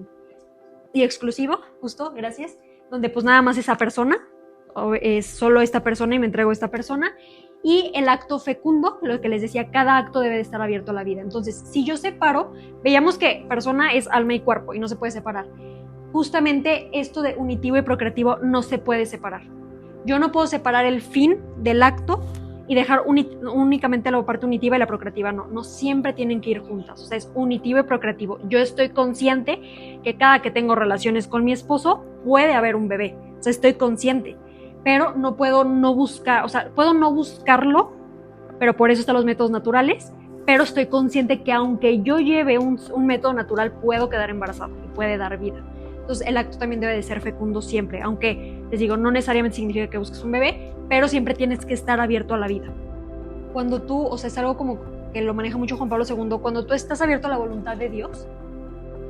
exclusivo, justo, gracias, donde pues nada más esa persona, o es solo esta persona y me entrego a esta persona. Y el acto fecundo, lo que les decía, cada acto debe de estar abierto a la vida. Entonces, si yo separo, veíamos que persona es alma y cuerpo y no se puede separar. Justamente esto de unitivo y procreativo no se puede separar. Yo no puedo separar el fin del acto y dejar únicamente la parte unitiva y la procreativa. No siempre tienen que ir juntas. O sea, es unitivo y procreativo. Yo estoy consciente que cada que tengo relaciones con mi esposo puede haber un bebé. O sea, estoy consciente. Pero no puedo no buscar, o sea, puedo no buscarlo, pero por eso están los métodos naturales, pero estoy consciente que aunque yo lleve un método natural, puedo quedar embarazada y puede dar vida. Entonces el acto también debe de ser fecundo siempre, aunque les digo, no necesariamente significa que busques un bebé, pero siempre tienes que estar abierto a la vida. Cuando tú, o sea, es algo como que lo maneja mucho Juan Pablo II, cuando tú estás abierto a la voluntad de Dios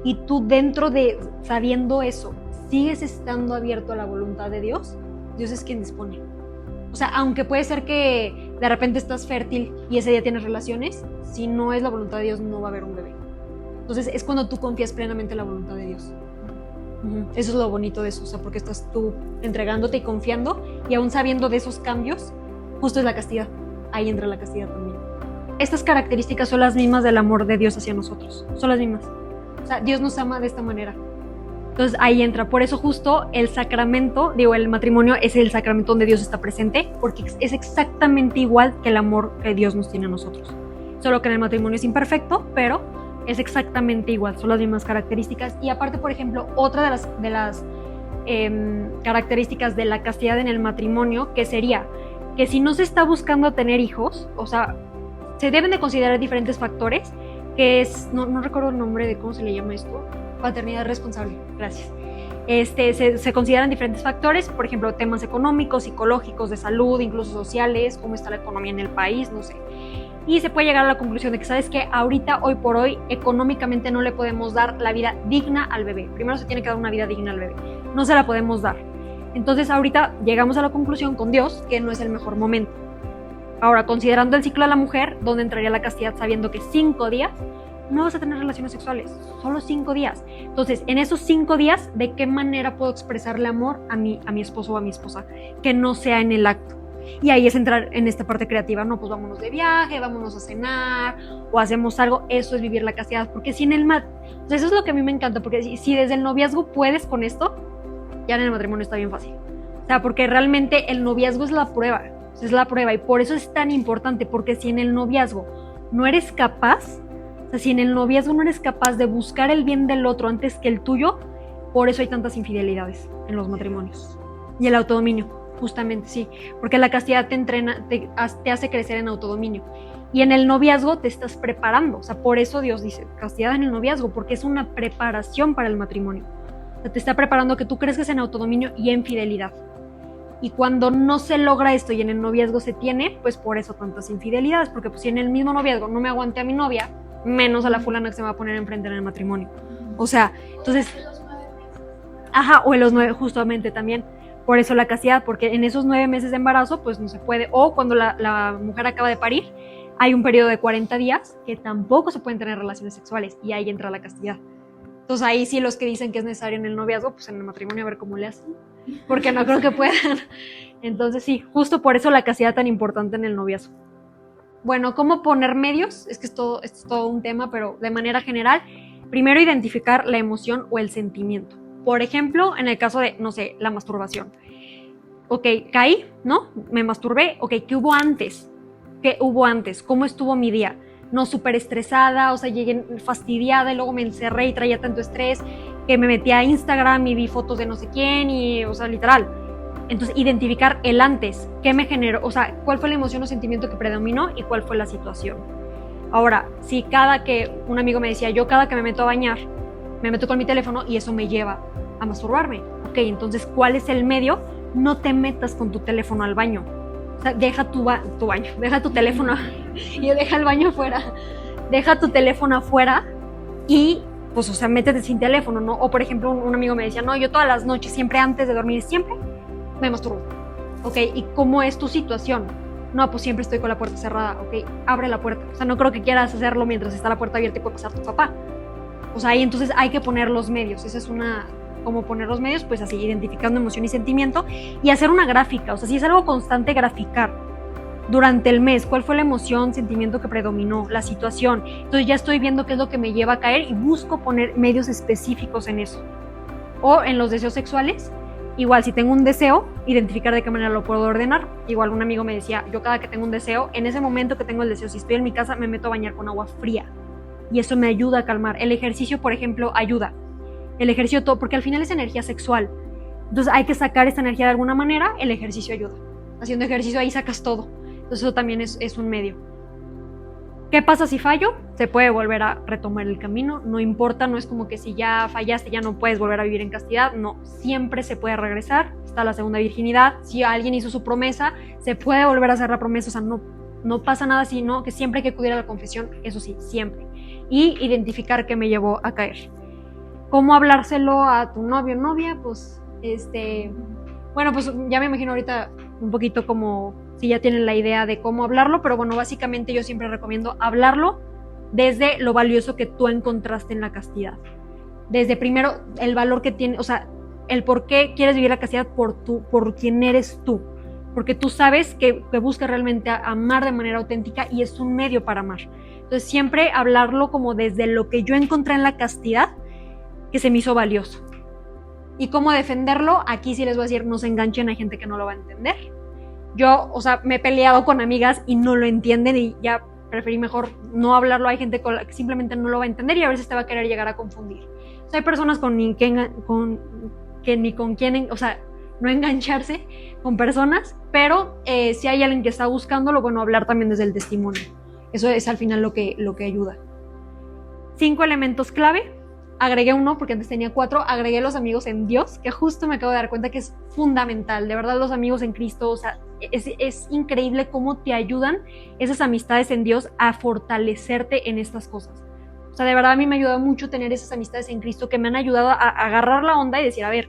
y tú dentro de, sabiendo eso, sigues estando abierto a la voluntad de Dios, Dios es quien dispone. O sea, aunque puede ser que de repente estás fértil y ese día tienes relaciones, si no es la voluntad de Dios no va a haber un bebé. Entonces es cuando tú confías plenamente en la voluntad de Dios. Eso es lo bonito de eso, o sea, porque estás tú entregándote y confiando y aún sabiendo de esos cambios, justo es la castidad. Ahí entra la castidad también. Estas características son las mismas del amor de Dios hacia nosotros, son las mismas. O sea, Dios nos ama de esta manera. Entonces ahí entra, por eso justo el sacramento, el matrimonio es el sacramento donde Dios está presente, porque es exactamente igual que el amor que Dios nos tiene a nosotros. Solo que en el matrimonio es imperfecto, pero es exactamente igual, son las mismas características. Y aparte, por ejemplo, otra de las características de la castidad en el matrimonio, que sería que si no se está buscando tener hijos, o sea, se deben de considerar diferentes factores, que es, no recuerdo el nombre de cómo se le llama esto, paternidad responsable, gracias. Se consideran diferentes factores, por ejemplo, temas económicos, psicológicos, de salud, incluso sociales, cómo está la economía en el país, no sé. Y se puede llegar a la conclusión de que, ¿sabes qué? Ahorita, hoy por hoy, económicamente no le podemos dar la vida digna al bebé. Primero se tiene que dar una vida digna al bebé. No se la podemos dar. Entonces, ahorita llegamos a la conclusión con Dios que no es el mejor momento. Ahora, considerando el ciclo de la mujer, ¿dónde entraría la castidad? Sabiendo que 5 días no vas a tener relaciones sexuales, solo 5 días. Entonces, en esos 5 días, ¿de qué manera puedo expresarle amor a mi esposo o a mi esposa? Que no sea en el acto. Y ahí es entrar en esta parte creativa, no, pues vámonos de viaje, vámonos a cenar, o hacemos algo, eso es vivir la castidad, porque si en el o sea, eso es lo que a mí me encanta, porque si desde el noviazgo puedes con esto, ya en el matrimonio está bien fácil. O sea, porque realmente el noviazgo es la prueba, y por eso es tan importante, porque si en el noviazgo no eres capaz, o sea, si en el noviazgo no eres capaz de buscar el bien del otro antes que el tuyo, por eso hay tantas infidelidades en los matrimonios. Y el autodominio. Justamente, sí, porque la castidad te entrena, te hace crecer en autodominio. Y en el noviazgo te estás preparando, o sea, por eso Dios dice castidad en el noviazgo, porque es una preparación para el matrimonio. O sea, te está preparando a que tú crezcas en autodominio y en fidelidad. Y cuando no se logra esto y en el noviazgo se tiene, pues por eso tantas infidelidades, porque pues si en el mismo noviazgo no me aguanté a mi novia, menos a la fulana que se me va a poner enfrente en el matrimonio. O sea, entonces... Ajá, o en los 9, justamente también. Por eso la castidad, porque en esos 9 meses de embarazo, pues no se puede. O cuando la mujer acaba de parir, hay un periodo de 40 días que tampoco se pueden tener relaciones sexuales y ahí entra la castidad. Entonces ahí sí los que dicen que es necesario en el noviazgo, pues en el matrimonio a ver cómo le hacen, porque no creo que puedan. Entonces sí, justo por eso la castidad tan importante en el noviazgo. Bueno, ¿cómo poner medios? Es que esto es todo un tema, pero de manera general, primero identificar la emoción o el sentimiento. Por ejemplo, en el caso de, no sé, la masturbación. Ok, caí, ¿no? Me masturbé. Ok, ¿qué hubo antes? ¿Qué hubo antes? ¿Cómo estuvo mi día? No, súper estresada, o sea, llegué fastidiada y luego me encerré y traía tanto estrés que me metí a Instagram y vi fotos de no sé quién y, o sea, literal. Entonces, identificar el antes, qué me generó, o sea, cuál fue la emoción o sentimiento que predominó y cuál fue la situación. Ahora, si cada que un amigo me decía, yo cada que me meto a bañar, me meto con mi teléfono y eso me lleva a masturbarme. Ok, entonces, ¿cuál es el medio? No te metas con tu teléfono al baño. O sea, deja tu baño, deja tu teléfono y deja el baño afuera. Deja tu teléfono afuera y, pues, o sea, métete sin teléfono, ¿no? O, por ejemplo, un amigo me decía, no, yo todas las noches, siempre antes de dormir, siempre me masturbo. Ok, ¿y cómo es tu situación? No, pues siempre estoy con la puerta cerrada. Ok, abre la puerta. O sea, no creo que quieras hacerlo mientras está la puerta abierta y puede pasar tu papá. O sea, ahí entonces hay que poner los medios. Esa es una... ¿Cómo poner los medios? Pues así, identificando emoción y sentimiento y hacer una gráfica. O sea, si es algo constante, graficar durante el mes cuál fue la emoción, sentimiento que predominó, la situación. Entonces ya estoy viendo qué es lo que me lleva a caer y busco poner medios específicos en eso. O en los deseos sexuales, igual si tengo un deseo, identificar de qué manera lo puedo ordenar. Igual un amigo me decía, yo cada que tengo un deseo, en ese momento que tengo el deseo, si estoy en mi casa, me meto a bañar con agua fría. Y eso me ayuda a calmar. El ejercicio, por ejemplo, ayuda. El ejercicio todo, porque al final es energía sexual. Entonces hay que sacar esta energía de alguna manera, el ejercicio ayuda. Haciendo ejercicio ahí sacas todo. Entonces eso también es un medio. ¿Qué pasa si fallo? Se puede volver a retomar el camino, no importa, no es como que si ya fallaste ya no puedes volver a vivir en castidad, no, siempre se puede regresar, está la segunda virginidad, si alguien hizo su promesa, se puede volver a hacer la promesa, o sea, no pasa nada, sino que siempre hay que acudir a la confesión, eso sí, siempre. Y identificar qué me llevó a caer. ¿Cómo hablárselo a tu novio o novia? Pues, bueno, pues ya me imagino ahorita un poquito como si ya tienen la idea de cómo hablarlo, pero bueno, básicamente yo siempre recomiendo hablarlo desde lo valioso que tú encontraste en la castidad. Desde primero el valor que tiene, o sea, el por qué quieres vivir la castidad por quién eres tú. Porque tú sabes que buscas realmente amar de manera auténtica y es un medio para amar. Entonces siempre hablarlo como desde lo que yo encontré en la castidad que se me hizo valioso. ¿Y cómo defenderlo? Aquí sí les voy a decir, no se enganchen, hay gente que no lo va a entender. Yo, o sea, me he peleado con amigas y no lo entienden y ya preferí mejor no hablarlo. Hay gente que simplemente no lo va a entender y a veces te va a querer llegar a confundir. O sea, hay personas que ni con quién, o sea, no engancharse con personas, pero si hay alguien que está buscándolo, bueno, hablar también desde el testimonio. Eso es al final lo que ayuda. 5 elementos clave. Agregué uno porque antes tenía 4, agregué los amigos en Dios, que justo me acabo de dar cuenta que es fundamental, de verdad los amigos en Cristo, o sea, es increíble cómo te ayudan esas amistades en Dios a fortalecerte en estas cosas. O sea, de verdad a mí me ayuda mucho tener esas amistades en Cristo que me han ayudado a agarrar la onda y decir, a ver,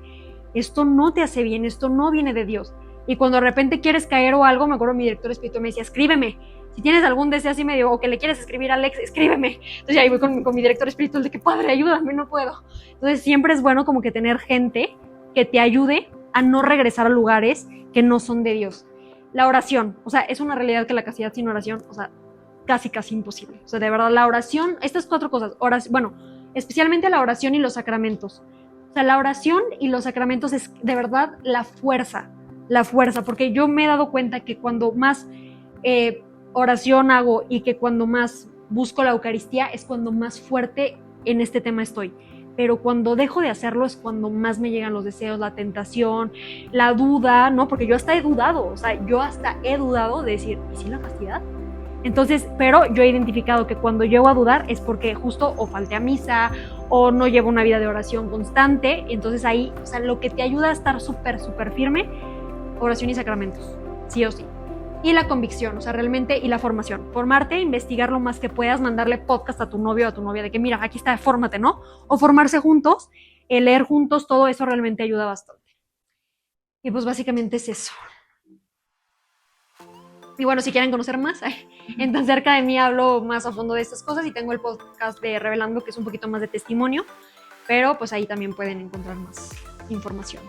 esto no te hace bien, esto no viene de Dios. Y cuando de repente quieres caer o algo, me acuerdo mi director espiritual me decía, escríbeme. Si tienes algún deseo así medio, o que le quieres escribir a Alex, escríbeme. Entonces ahí voy con mi director espiritual de que, padre, ayúdame, no puedo. Entonces siempre es bueno como que tener gente que te ayude a no regresar a lugares que no son de Dios. La oración, o sea, es una realidad que la castidad sin oración, o sea, casi imposible. O sea, de verdad, la oración, estas 4 cosas, bueno, especialmente la oración y los sacramentos. O sea, la oración y los sacramentos es de verdad la fuerza, porque yo me he dado cuenta que cuando más oración hago y que cuando más busco la Eucaristía es cuando más fuerte en este tema estoy. Pero cuando dejo de hacerlo es cuando más me llegan los deseos, la tentación, la duda, ¿no? Porque yo hasta he dudado, de decir, ¿y si la castidad? Entonces, pero yo he identificado que cuando llego a dudar es porque justo o falté a misa o no llevo una vida de oración constante. Entonces ahí, o sea, lo que te ayuda a estar súper firme, oración y sacramentos, sí o sí. Y la convicción, o sea, realmente, y la formación. Formarte, investigar lo más que puedas, mandarle podcast a tu novio o a tu novia de que, mira, aquí está, fórmate, ¿no? O formarse juntos, leer juntos, todo eso realmente ayuda bastante. Y pues básicamente es eso. Y bueno, si quieren conocer más, en Tan Cerca de Mí hablo más a fondo de estas cosas y tengo el podcast de Revelando, que es un poquito más de testimonio, pero pues ahí también pueden encontrar más información.